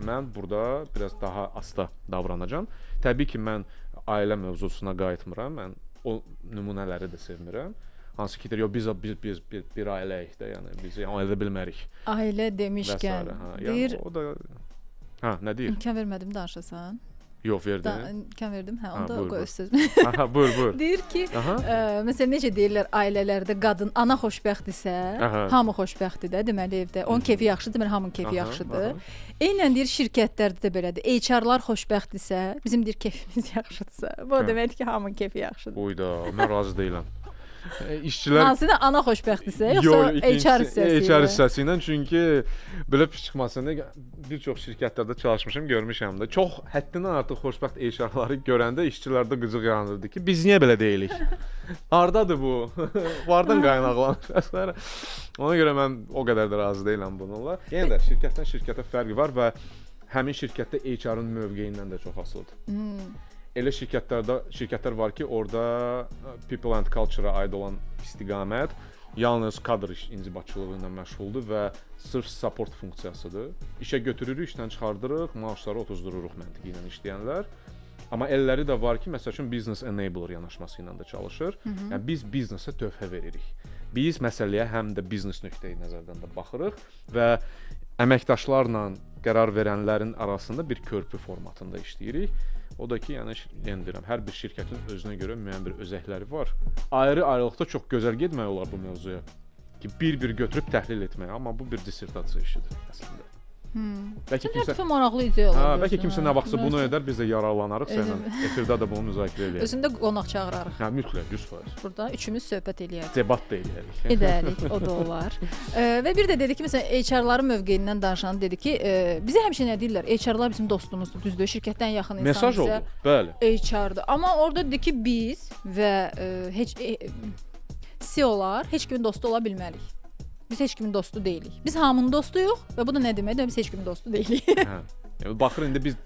Mən burada biraz daha asta davranacağam. Təbii ki, mən ailə mövzusuna qayıtmıram. Mən o nümunələri də sevmirəm. Hansı ki deyir, biz bir ailəyik də, yəni biz edə bilmərik. Ailə Və demişkən, sairə, hə. deyir, Yəni o da nə deyir? imkan vermədim danışasan. Yox, verdin. İmkan verdim, hə, onda buyur, qoy buyur. öz sözümü. Aha, buyur. Deyir ki, Aha. məsələn necə deyirlər ailələrdə qadın ana xoşbəxtdirsə, Aha. hamı xoşbəxtdir də, deməli evdə. Onun keyfi yaxşıdır, deməli hamının keyfi Aha, yaxşıdır. aha. Eynən deyir şirkətlərdə də belədir. HR-lar xoşbəxtdirsə, bizim deyir keyfimiz yaxşıdırsa, bu Hə. deməkdir ki, hamının keyfi yaxşıdır. Uyda, mən razı deyiləm. İşçilər Hansıda ana xoşbəxtdirsə, yoxsa HR hissəsi? HR hissəsi ilə, çünki belə pis çıxmasın deyə bir çox şirkətlərdə çalışmışam, görmüşəm də. Çox həddindən artıq xoşbəxt HR-ları görəndə işçilərdə qıcıq yaranırdı ki, biz niyə belə deyilik? Hardadır bu? Vardan qaynaqlanır. Ona görə mən o qədər də razı deyiləm bununla. Yenə də şirkətdən şirkətə fərqi var və həmin şirkətdə HR-ın mövqeyindən də çox asılıdır. Elə şirkətlər var ki, orada people and culture-a aid olan istiqamət yalnız kadr inzibatçılığı ilə məşğuldur və sırf support funksiyasıdır. İşə götürürük, işdən çıxardırıq, maaşları otuzdururuq məntiqi ilə işləyənlər. Amma elləri də var ki, məsəl üçün business enabler yanaşması ilə də çalışır. Yəni biz biznesə töhfə veririk. Biz məsələyə həm də biznes nöqteyi nəzərdən də baxırıq və əməkdaşlarla qərar verənlərin arasında bir körpü formatında işləyirik. O da ki, yəni deyirəm, hər bir şirkətin özünə görə müəyyən bir özəkləri var. Ayrı-ayrılıqda çox gözəl getmək olar bu mövzuya ki, bir-bir götürüb təhlil etmək, amma bu bir dissertasiya işidir əslində. Bəlkə Hər dəfə maraqlı ideya olar. bəlkə kimsə nə vaxtsa bunu edər, biz də yararlanarıq səninlə. Efirdə də bunu müzakirə edərik. Özündə qonaq çağırarıq. Hə, mütləq 100%. Burada üçümüz söhbət eləyərik. Debat da eləyərik. Edərik, o da olar. Və bir də dedi ki, məsələn, HR-ların mövqeyindən danışan dedi ki, bizə həmişə nə deyirlər? HR-lar bizim dostumuzdur, düzdür? Şirkətdən yaxın insan Mesaj oldu. Bəli. HR-dır. Amma orada dedi ki, biz və CEO-lar heç kimin dostu ola bilmərik. Biz heç kimin dostu deyilik. Biz hamının dostuyuq və bu da nə deməkdir? Biz heç kimin dostu deyilik. Hə. Yəni baxır indi biz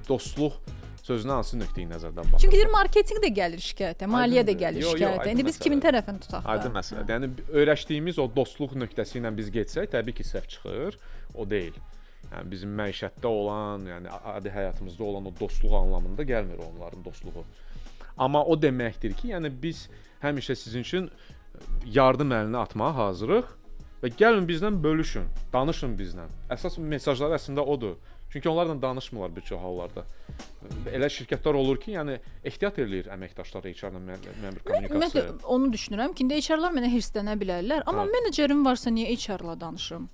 dostluq sözünə hansı nöqteyi nəzərdən baxırıq? Çünki deyir marketinq də gəlir şikayətə, maliyyə də gəlir Yox, yox, şikayətə. aydın İndi biz məsələdir. kimin tərəfini tutaq? Aydın məsələdir. Yəni öyrəşdiyimiz o dostluq nöqtəsi ilə biz getsək, təbii ki, səhv çıxır. O deyil. Yəni bizim məişətdə olan, yəni adi həyatımızda olan o dostluq anlamında gəlmir onların dostluğu. Amma o deməkdir ki, yəni biz həmişə sizin üçün yardım əlini atmağa hazırıq və gəlin bizlə bölüşün, danışın bizlə. Əsas mesajlar əslində odur. Çünki onlarla danışmırlar bir çox hallarda. Elə şirkətlər olur ki, yəni ehtiyat eləyir əməkdaşlar HR-la müəyyən bir kommunikasiya. Mən onu düşünürəm ki, indi HR-lar mənə hirslənə bilərlər, amma menecerim varsa niyə HR-la danışım?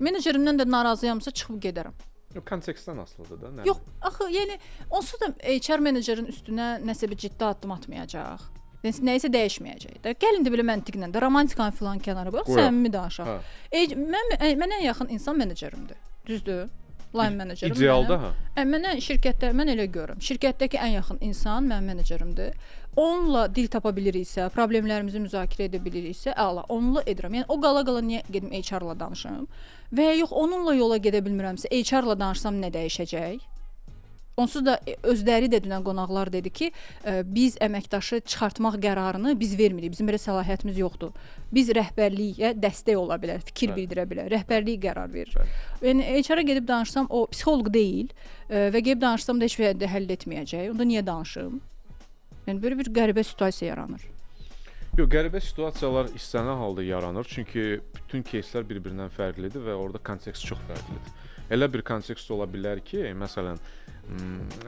Menecerimdən də narazıyamsa çıxıb gedərəm. Yox, kontekstdən asılıdır da. Yox, axı, yəni onsuz da HR menecerin üstünə nəsə bir ciddi addım atmayacaq. Nəyisə dəyişməyəcək də. Gəlin də belə məntiqlə də romantikanı filan kənara qoyaq, səmimi danışaq. Mənə ən yaxın insan menecerimdir. Düzdür? Line menecerim. İdealda hə. Mənə şirkətdə mən elə görürəm. Şirkətdəki ən yaxın insan mənim menecerimdir. Onunla dil tapa biliriksə, problemlərimizi müzakirə edə biliriksə, əla, onunla edirəm. Yəni o qala-qala niyə gedim HR-la danışım? Və ya yox, onunla yola gedə bilmirəmsə, HR-la danışsam nə dəyişəcək? Onsuz da özləri də dünən qonaqlar dedi ki, biz əməkdaşı çıxartmaq qərarını biz vermirik. Bizim belə səlahiyyətimiz yoxdur. Biz rəhbərliyə dəstək ola bilər, fikir bildirə bilər, rəhbərlik qərar verir. Yəni HR-a gedib danışsam o psixoloq deyil və gedib danışsam da heç bir də həll etməyəcək. Onda niyə danışım? Yəni belə bir qəribə situasiya yaranır. Yox, qəribə situasiyalar istənilən halda yaranır. Çünki bütün кейslər bir-birindən fərqlidir və orada kontekst çox fərqlidir. Elə bir kontekst ola bilər ki, məsələn,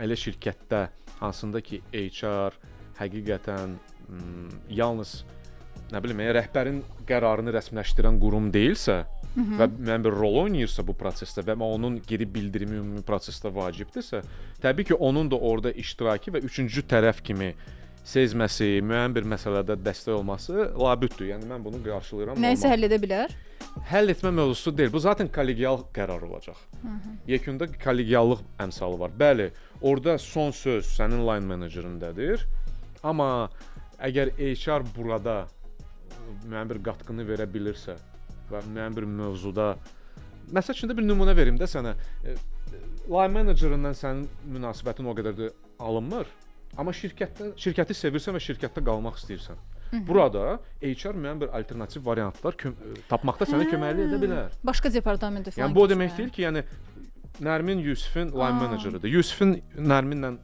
elə şirkətdə hansında ki HR həqiqətən yalnız nə bilim, rəhbərin qərarını rəsmiləşdirən qurum deyilsə və müəyyən bir rol oynayırsa bu prosesdə və onun geri bildirimi ümumi prosesdə vacibdirsə, təbii ki, onun da orada iştirakı və üçüncü tərəf kimi sezməsi, müəyyən bir məsələdə dəstək olması labüddür. Yəni mən bunu qarşılayıram. Nəyisə həll edə bilər? Həll etmə mövzusu deyil. Bu zaten kollegial qərar olacaq. Yekunda kollegiallıq əmsalı var. Bəli, orada son söz sənin line menecerindədir. Amma əgər HR burada müəyyən bir qatqını verə bilirsə və müəyyən bir mövzuda məsəl üçün də bir nümunə verim də sənə. Line menecerindən sənin münasibətin o qədər də alınmır. Amma şirkəti sevirsən və şirkətdə qalmaq istəyirsən. Burada HR müəyyən bir alternativ variantlar tapmaqda sənə köməklik edə bilər. Başqa departamentdə falan. Yəni bu o demək deyil ki, yəni Nərmin Yusifin line meneceridir. Yusifin Nərminlə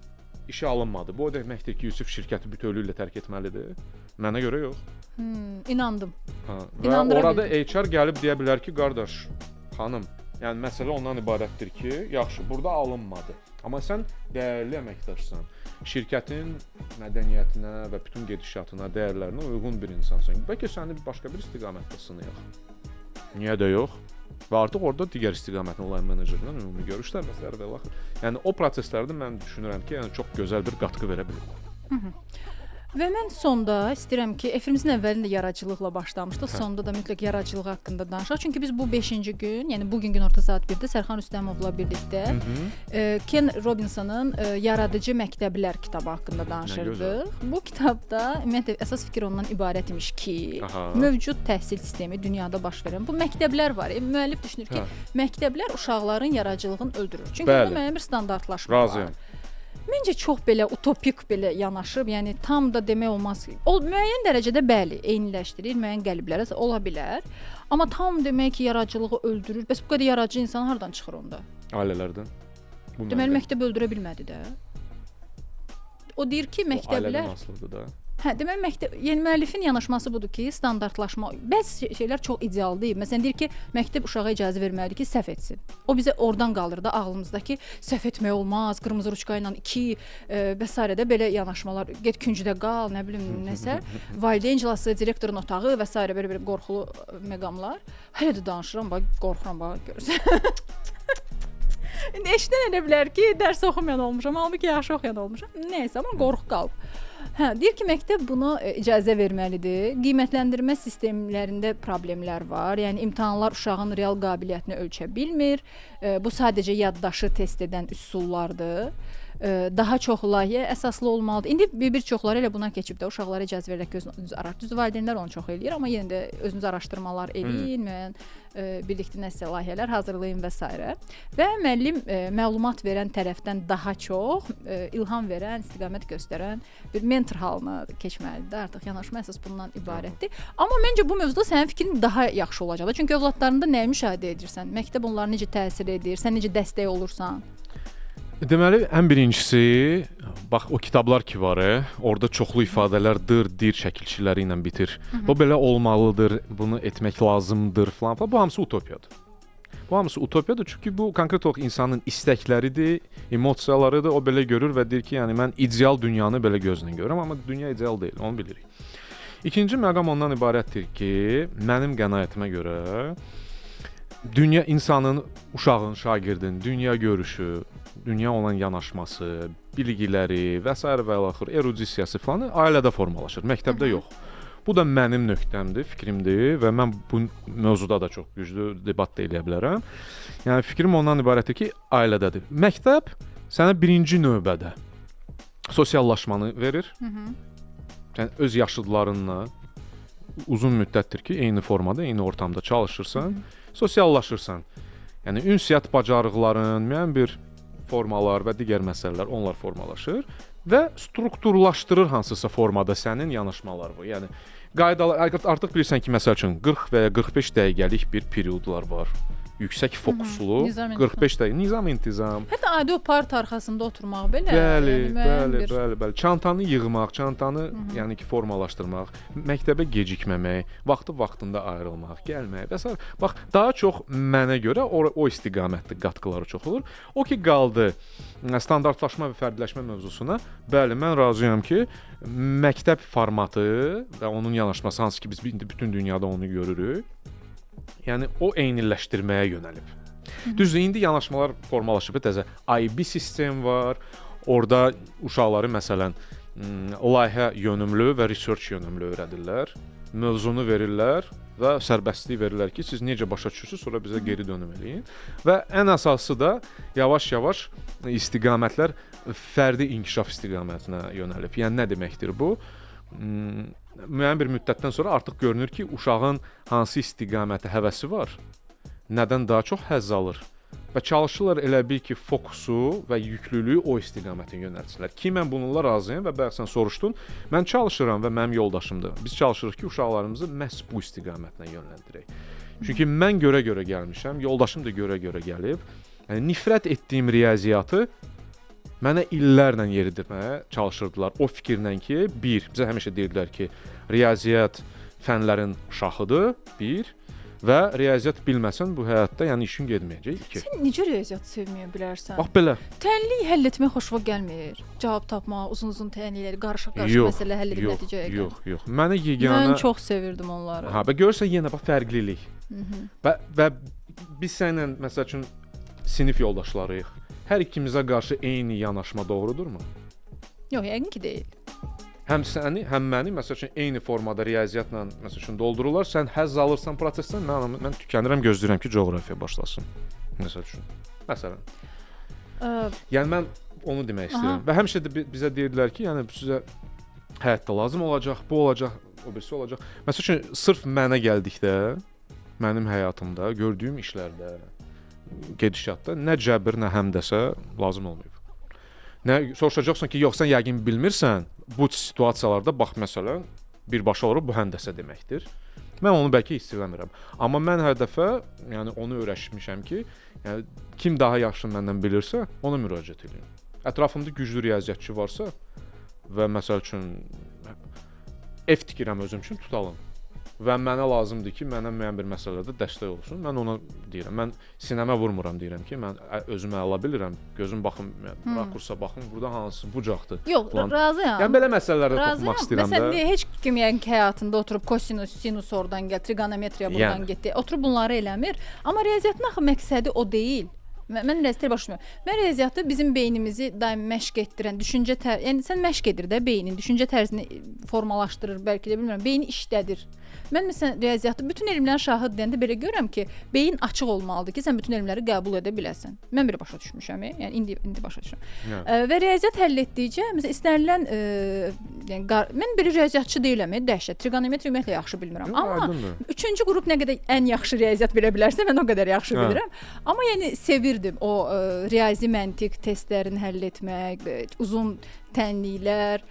işə alınmadı. Bu o deməkdir ki, Yusif şirkəti bütövlüklə tərk etməlidir. Mənə görə yox. İnandım. Və İnandıra orada HR gəlib deyə bilər ki, qardaş, xanım, yəni məsələ ondan ibarətdir ki, yaxşı, burada alınmadı. Amma sən dəyərli əməkdaşsan. Şirkətin mədəniyyətinə və bütün gedişatına, dəyərlərinə uyğun bir insansan. Bəlkə səni başqa bir istiqamətdə sınayaq. Niyə də yox? Və artıq orada digər istiqamətin olan menecerlə ümumi görüşlər və s. və axır. Yəni o proseslərdə mən düşünürəm ki, yəni çox gözəl bir qatqı verə bilər. Və mən sonda istəyirəm ki, efirimizin əvvəlində yaradıcılıqla başlamışdıq. Sonda da mütləq yaradıcılıq haqqında danışaq. Çünki biz bu 5-ci gün, yəni bu gün günorta saat 1-də Sərxan Rüstəmovla birlikdə Ken Robinsonun Yaradıcı Məktəblər kitabı haqqında danışırdıq. Bu kitabda ümumiyyətlə əsas fikir ondan ibarət imiş ki, mövcud təhsil sistemi dünyada baş verən bu məktəblər var. Müəllif düşünür ki, məktəblər uşaqların yaradıcılığını öldürür. Çünki burada müəyyən bir standartlaşma var. Razıyam. Məncə çox belə utopik belə yanaşıb, yəni tam da demək olmaz ki, müəyyən dərəcədə bəli, eyniləşdirir, müəyyən qəliblərə ola bilər. Amma tam demək ki, yaradıcılığı öldürür. Bəs bu qədər yaradıcı insan hardan çıxır onda? Ailələrdən. Deməli məktəb öldürə bilmədi də. O deyir ki, məktəblər ailədən asılıdır da. Hə, deməli məktəb, yəni müəllifin yanaşması budur ki, standartlaşma. Bəzi şeylər çox ideal deyil. Məsələn deyir ki, məktəb uşağa icazə verməlidir ki, səhv etsin. O bizə oradan qalır da ağlımızdakı səhv etmək olmaz, qırmızı ruçka ilə 2 və s. də belə yanaşmalar. Get küncdə qal, nə bilim, nəsə. Valideyn iclası, direktorun otağı və s. belə qorxulu məqamlar. Hələ də danışıram, bax, qorxuram, bax, görürsən. İndi eşidən elə bilər ki, dərs oxumayan olmuşam, halbuki yaxşı oxuyan olmuşam. Nəysə, amma qorxu qalıb. Hə, deyir ki, məktəb bunu icazə verməlidir. Qiymətləndirmə sistemlərində problemlər var. Yəni imtahanlar uşağın real qabiliyyətini ölçə bilmir. Bu sadəcə yaddaşı test edən üsullardır. Daha çox layihə əsaslı olmalıdır. İndi bir çoxları elə buna keçib də uşaqlara icazə verirlər ki, özünüz araşdırın. Düz valideynlər onu çox eləyir, amma yenə də özünüz araşdırmalar eləyin, müəyyən birlikdə nəsə layihələr hazırlayın və s. Və müəllim məlumat verən tərəfdən daha çox ilham verən, istiqamət göstərən bir mentor halına keçməlidir. Artıq yanaşma əsas bundan ibarətdir. Amma məncə bu mövzuda sənin fikrin daha yaxşı olacaq. Çünki övladlarında nəyi müşahidə edirsən? Məktəb onlara necə təsir edir? Sən necə dəstək olursan? Deməli, ən birincisi, bax o kitablar ki var, orada çoxlu ifadələr dir şəkilçiləri ilə bitir. Bu belə olmalıdır, bunu etmək lazımdır falan. Bu hamısı utopiyadır. Bu hamısı utopiyadır çünki bu konkret olaraq insanın istəkləridir, emosiyalarıdır. O belə görür və deyir ki, yəni mən ideal dünyanı belə gözlə görürəm, amma dünya ideal deyil, onu bilirik. İkinci məqam ondan ibarətdir ki, mənim qənaətimə görə dünya insanın, uşağın, şagirdin dünya görüşü, dünya olan yanaşması, bilgiləri və s. və axır erudisiyası falan ailədə formalaşır, məktəbdə yox. Bu da mənim nöqtəmdir, fikrimdir və mən bu mövzuda da çox güclü debat da eləyə bilərəm. Yəni fikrim ondan ibarətdir ki, ailədədir. Məktəb sənə birinci növbədə sosiallaşmanı verir. Yəni öz yaşıdlarınla uzun müddətdir ki, eyni formada, eyni ortamda çalışırsan, sosiallaşırsan. Yəni ünsiyyət bacarıqların, müəyyən bir formalar və digər məsələlər onlar formalaşır və strukturlaşdırır hansısa formada sənin yanaşmalar var. Yəni qaydalar artıq bilirsən ki, məsəl üçün 40 və ya 45 dəqiqəlik bir periodlar var. Yüksək fokuslu 45 dəqiqə nizam intizam. Hətta adi o part arxasında oturmaq belə. Bəli. Çantanı yığmaq, çantanı yəni ki formalaşdırmaq, məktəbə gecikməmək, vaxtında ayrılmaq, gəlmək və s. Bax, daha çox mənə görə o istiqamətli qatqıları çox olur. O ki qaldı standartlaşma və fərdləşmə mövzusuna. Bəli, mən razıyam ki, məktəb formatı və onun yanaşması hansı ki biz bütün dünyada onu görürük. Yəni o eyniləşdirməyə yönəlib. Düzdür, indi yanaşmalar formalaşıb, təzə IB sistem var. Orada uşaqları məsələn layihə yönümlü və research yönümlü öyrədirlər. Mövzunu verirlər və sərbəstlik verirlər ki, siz necə başa düşürsüz, sonra bizə geri dönüm eləyin. Və ən əsası da yavaş-yavaş istiqamətlər fərdi inkişaf istiqamətinə yönəlib. Yəni nə deməkdir bu? Müəyyən bir müddətdən sonra artıq görünür ki, uşağın hansı istiqamətə həvəsi var, nədən daha çox həzz alır və çalışırlar elə bil ki, fokusu və yüklülüyü o istiqamətə yönəltsinlər. Ki, mən bununla razıyam və sən soruşdun, mən çalışıram və mənim yoldaşımdır. Biz çalışırıq ki, uşaqlarımızı məhz bu istiqamətlə yönləndirək. Çünki mən görə gəlmişəm, yoldaşım da görə gəlib. Yəni, nifrət etdiyim riyaziyyatı mənə illərlə yeridirməyə çalışırdılar. O fikirlə ki, bizə həmişə deyirdilər ki, riyaziyyat fənlərin şahıdır, bir və riyaziyyat bilməsən bu həyatda yəni işin getməyəcək, iki. Sən necə riyaziyyat sevməyə bilərsən? Bax belə. Tənliyi həll etmək xoşuma gəlmir. Cavab tapmaq, uzun-uzun tənlikləri, qarışıq-qarışıq Yox, məsələ həll edib yox, nəticəyə gəl. yox. Mənə yeganə Mən çox sevirdim onları. Ha, və görürsən yenə bax fərqlilik. Və biz səninlə məsəl üçün sinif yoldaşlarıyıq. Hər ikimizə qarşı eyni yanaşma doğrudurmu? Yox, yəqin ki deyil. Həm səni, həm məni məsəl üçün eyni formada riyaziyyatla məsəl üçün doldururlar. Sən həzz alırsan prosesdən, mən tükənirəm, gözləyirəm ki, coğrafiya başlasın. Məsəl üçün. Məsələn. Yəni mən onu demək istəyirəm. Və həmişə də bizə deyirdilər ki, yəni sizə həyatda lazım olacaq, bu olacaq, o birisi olacaq. Məsəl üçün sırf mənə gəldikdə, mənim həyatımda, gördüyüm işlərdə, gedişatda nə cəbir, nə həmdəsə lazım olmayıb. Nə soruşacaqsan ki, yox sən yəqin bilmirsən, bu situasiyalarda bax məsələn birbaşa olaraq bu həndəsə deməkdir. Mən onu bəlkə hiss eləmirəm. Amma mən hər dəfə, yəni onu öyrəşmişəm ki, yəni kim daha yaxşı məndən bilirsə, ona müraciət edin. Ətrafımda güclü riyaziyyatçı varsa və məsəl üçün ev tikirəm özüm üçün tutalım. Və mənə lazımdır ki, mənə müəyyən bir məsələdə dəstək olsun. Mən ona deyirəm. Mən sinəmə vurmuram deyirəm ki, mən özümü əla bilirəm. Gözüm baxım, rakursa baxım, burada hansı bucaqdır. Yox, razıyam. Yəni belə məsələlərdə toxunmaq istəyirəm də. Məsələn, heç kim yəqin ki, həyatında oturub kosinus, sinus oradan gəl, trigonometriya buradan getdi. Oturub bunları eləmir. Amma riyaziyyatın axı məqsədi o deyil. Mən riyaziyyatı başlamıram. Mən riyaziyyatı bizim beynimizi daim məşq etdirən, yəni sən məşq edir də beynin, düşüncə tərzini formalaşdırır, bəlkə də bilmirəm, beyni işlədir. Mən məsələn riyaziyyatı bütün elmlərin şahid deyəndə belə görürəm ki, beyin açıq olmalıdır ki, sən bütün elmləri qəbul edə biləsən. Mən belə başa düşmüşəm, yəni indi başa düşürəm. Və riyaziyyat həll etdikcə məsələn istənilən yəni mən belə riyaziyyatçı deyiləm, dəhşət. Trigonometriya ümumiyyətlə yaxşı bilmirəm. Amma üçüncü qrup nə qədər ən yaxşı riyaziyyat bilə bilərsə, mən o qədər yaxşı bilirəm. Amma yəni sevirdim o riyazi məntiq testlərini həll etmək, uzun tənliklər,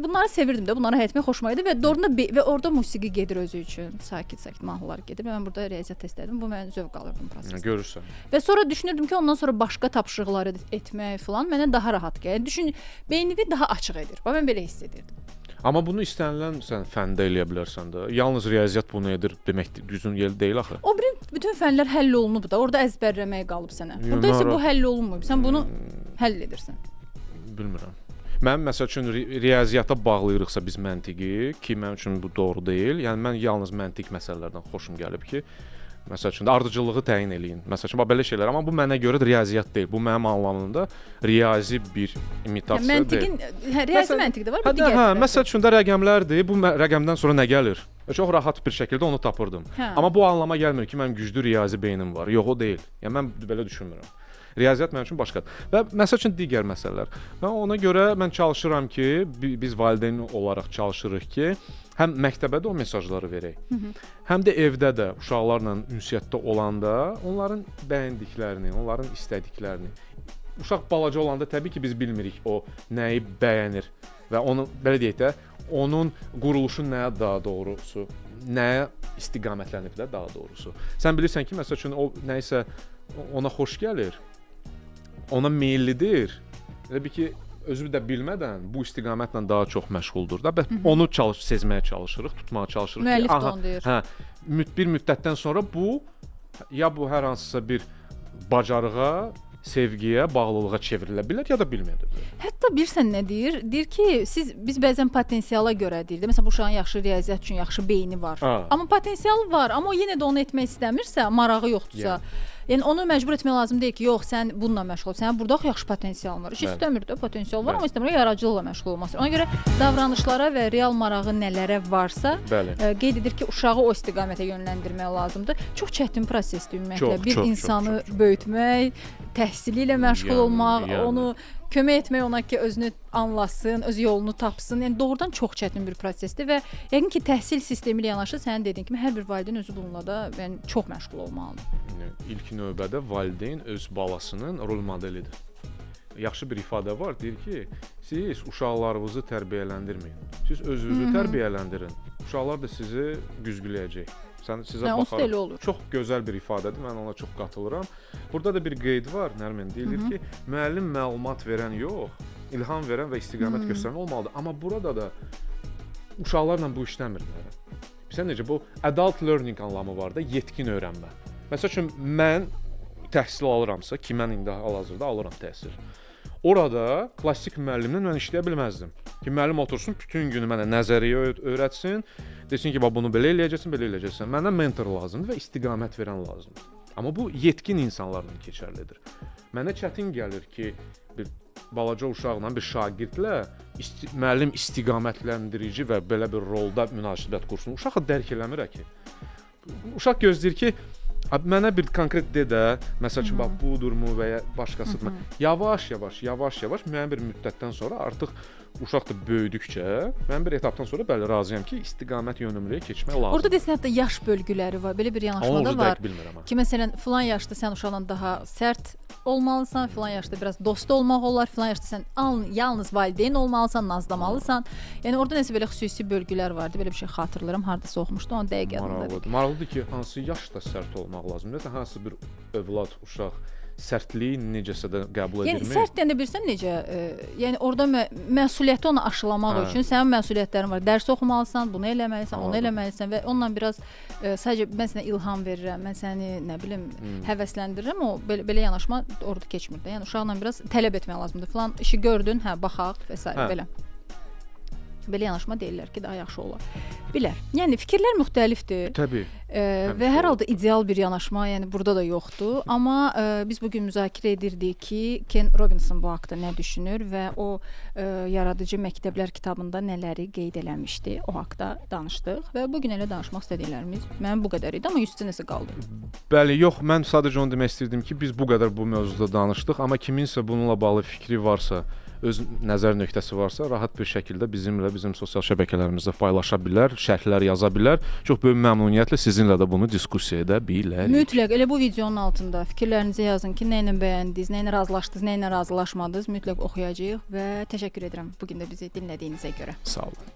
bunları sevirdim də, bunları həll etmək xoşuma idi və orada musiqi gedir özü üçün, sakit mahnılar gedir. Mən burada riyaziyyat testlədim, bu mən zövq alırdım prosesdə. Görürsən. Və sonra düşünürdüm ki, ondan sonra başqa tapşırıqları etmək falan mənə daha rahat gəlir. Beynimi daha açıq edir. Mən belə hiss edirdim. Amma bunu istənilən sən fəndə eləyə bilərsən də. Yalnız riyaziyyat bunu edir demək düzgün yol deyil axı. O biri bütün fənlər həll olunub da, orada əzbərləmək qalıb sənə. Burada isə bu həll olunmuyub. Sən bunu həll edirsən. Bilmirəm. Mən məsəl üçün riyaziyyata bağlayırıqsa biz məntiqi, ki mənim üçün bu doğru deyil. Yəni mən yalnız məntiq məsələlərdən xoşum gəlib ki, məsəl üçün ardıcıllığı təyin eləyin. Məsəl üçün belə şeylər, amma bu mənə görə də riyaziyyat deyil. Bu mənim anlamımda riyazi bir imitasiya deyil. Riyazi məntiq də var, bu digər. Hə, məsəl üçün də rəqəmlərdir. Bu rəqəmdən sonra nə gəlir? Çox rahat bir şəkildə onu tapırdım. Amma bu anlama gəlmir ki, mənim güclü riyazi beynim var. Yox, o deyil. Yəni mən belə düşünmürəm. Riyaziyyat mənim üçün başqadır. Və məsəl üçün digər məsələlər. Və ona görə mən çalışıram ki, biz valideyn olaraq çalışırıq ki, həm məktəbdə o mesajları verək. Həm də evdə də uşaqlarla ünsiyyətdə olanda onların bəyəndiklərini, onların istədiklərini. Uşaq balaca olanda təbii ki, biz bilmirik o nəyi bəyənir və onu belə deyək də, onun quruluşu nəyə daha doğrusu, nəyə istiqamətlənib də daha doğrusu. Sən bilirsən ki, məsəl üçün o nəyisə ona xoş gəlir, ona meyllidir. Elə bir ki, özü də bilmədən bu istiqamətlə daha çox məşğuldur da. Onu sezməyə çalışırıq, tutmağa çalışırıq. Müəllif də onu deyir. Bir müddətdən sonra bu ya bu hər hansısa bir bacarığa, sevgiyə, bağlılığa çevrilə bilər ya da bilməyə də bilər. Hətta bilirsən nə deyir? Deyir ki, biz bəzən potensiala görə deyirik. Məsələn, bu uşağın yaxşı riyaziyyat üçün yaxşı beyni var. Amma potensial var, amma o yenə də onu etmək istəmirsə, marağı yoxdursa, yəni onu məcbur etmək lazım deyil ki, yox, sən bununla məşğul ol. Sənin burada yaxşı potensialın var. Heç istəmir də potensial var, amma istəmir yaradıcılıqla məşğul olması. Ona görə davranışlara və real marağı nələrə varsa, qeyd edir ki, uşağı o istiqamətə yönləndirmək lazımdır. Çox çətin prosesdir ümumiyyətlə. Bir insanı böyütmək, təhsili ilə məşğul olmaq, onu kömək etmək ona ki, özünü anlasın, öz yolunu tapsın. Yəni doğrudan çox çətin bir prosesdir və yəqin ki, təhsil sistemi ilə yanaşı sənin dediyin kimi hər bir valideyn özü bununla da çox məşğul olmalıdır. İlk növbədə valideyn öz balasının rol modelidir. Yaxşı bir ifadə var, deyir ki, siz uşaqlarınızı tərbiyələndirməyin. Siz özünüzü tərbiyələndirin. Uşaqlar da sizi güzgüləyəcək. Sizə baxaraq. Çox gözəl bir ifadədir, mən ona çox qatılıram. Burada da bir qeyd var, Nərmin, deyilir ki, müəllim məlumat verən yox, ilham verən və istiqamət göstərən olmalıdır. Amma burada da uşaqlarla bu işləmirlər. Bilirsən necə bu adult learning anlamı var da, yetkin öyrənmə. Məsəl üçün mən təhsil alıramsa, ki mən indi hal-hazırda alıram təhsil. Orada klassik müəllimlə mən işləyə bilməzdim. Ki müəllim otursun, bütün günü mənə nəzəriyyə öyrətsin, desin ki, bunu belə eləyəcəksən, belə eləyəcəksən. Mənə mentor lazımdır və istiqamət verən lazımdır. Amma bu yetkin insanlarla keçərlidir. Mənə çətin gəlir ki, bir balaca uşaqla, bir şagirdlə müəllim istiqamətləndirici və belə bir rolda münasibət qursun. Uşaq dərk eləmir ki. Uşaq gözləyir ki, mənə bir konkret de də, məsəl üçün bax budurmu və ya başqasıdırmı. Yavaş-yavaş müəyyən bir müddətdən sonra artıq uşaq da böyüdükcə mən bir etapdan sonra bəli razıyam ki, istiqamət yönümlüyə keçmək lazımdır. Orada desən hətta yaş bölgüləri var. Belə bir yanaşma da var. Bilmirəm. Ki məsələn filan yaşda sən uşaqla daha sərt olmalısan, filan yaşda biraz dost olmaq olar, filan yaşda sən yalnız valideyn olmalısan, nazlamalısan. Yəni orada nəsə belə xüsusi bölgülər vardı. Belə bir şey xatırlayıram, hardasa oxumuşdum, onu dəqiq yadımdadır. Maraqlıdır ki, hansı yaşda sərt olmaq lazımdır? Hansı bir övlad, uşaq sərtliyi necəsə də qəbul edilmir. Yəni sərt deyəndə bilirsən necə, yəni orada məsuliyyəti ona aşılamaq üçün sənin məsuliyyətlərin var. Dərs oxumalısan, bunu eləməlisən, onu eləməlisən və onunla biraz sadəcə mən sənə ilham verirəm, mən səni nə bilim həvəsləndirirəm, o belə yanaşma orada keçmir də. Yəni uşaqla biraz tələb etmək lazımdır. Falan işi gördün, hə baxaq və s. belə. Belə yanaşma deyirlər ki, daha yaxşı olar. Bilər. Yəni fikirlər müxtəlifdir. Təbii. Və hər halda ideal bir yanaşma, yəni burada da yoxdur. Amma biz bu gün müzakirə edirdik ki, Ken Robinson bu haqqda nə düşünür və o yaradıcı məktəblər kitabında nələri qeyd eləmişdi, o haqqda danışdıq və bu gün elə danışmaq istədiklərimiz mənim bu qədər idi, amma üstə nəsə qaldı. Bəli, yox, mən sadəcə onu demək istirdim ki, biz bu qədər bu mövzuda danışdıq, amma kiminsə bununla bağlı fikri varsa, öz nəzər nöqtəsi varsa, rahat bir şəkildə bizimlə, bizim sosial şəbəkələrimizdə paylaşa bilər, şərhlər yaza bilər. Çox böyük məmnuniyyətlə sizinlə də bunu diskussiya edə bilərik. Mütləq elə bu videonun altında fikirlərinizi yazın ki, nə ilə bəyəndiniz, nə ilə razılaşdınız, nə ilə razılaşmadınız, mütləq oxuyacağıq və təşəkkür edirəm bu gün də bizi dinlədiyinizə görə. Sağ olun.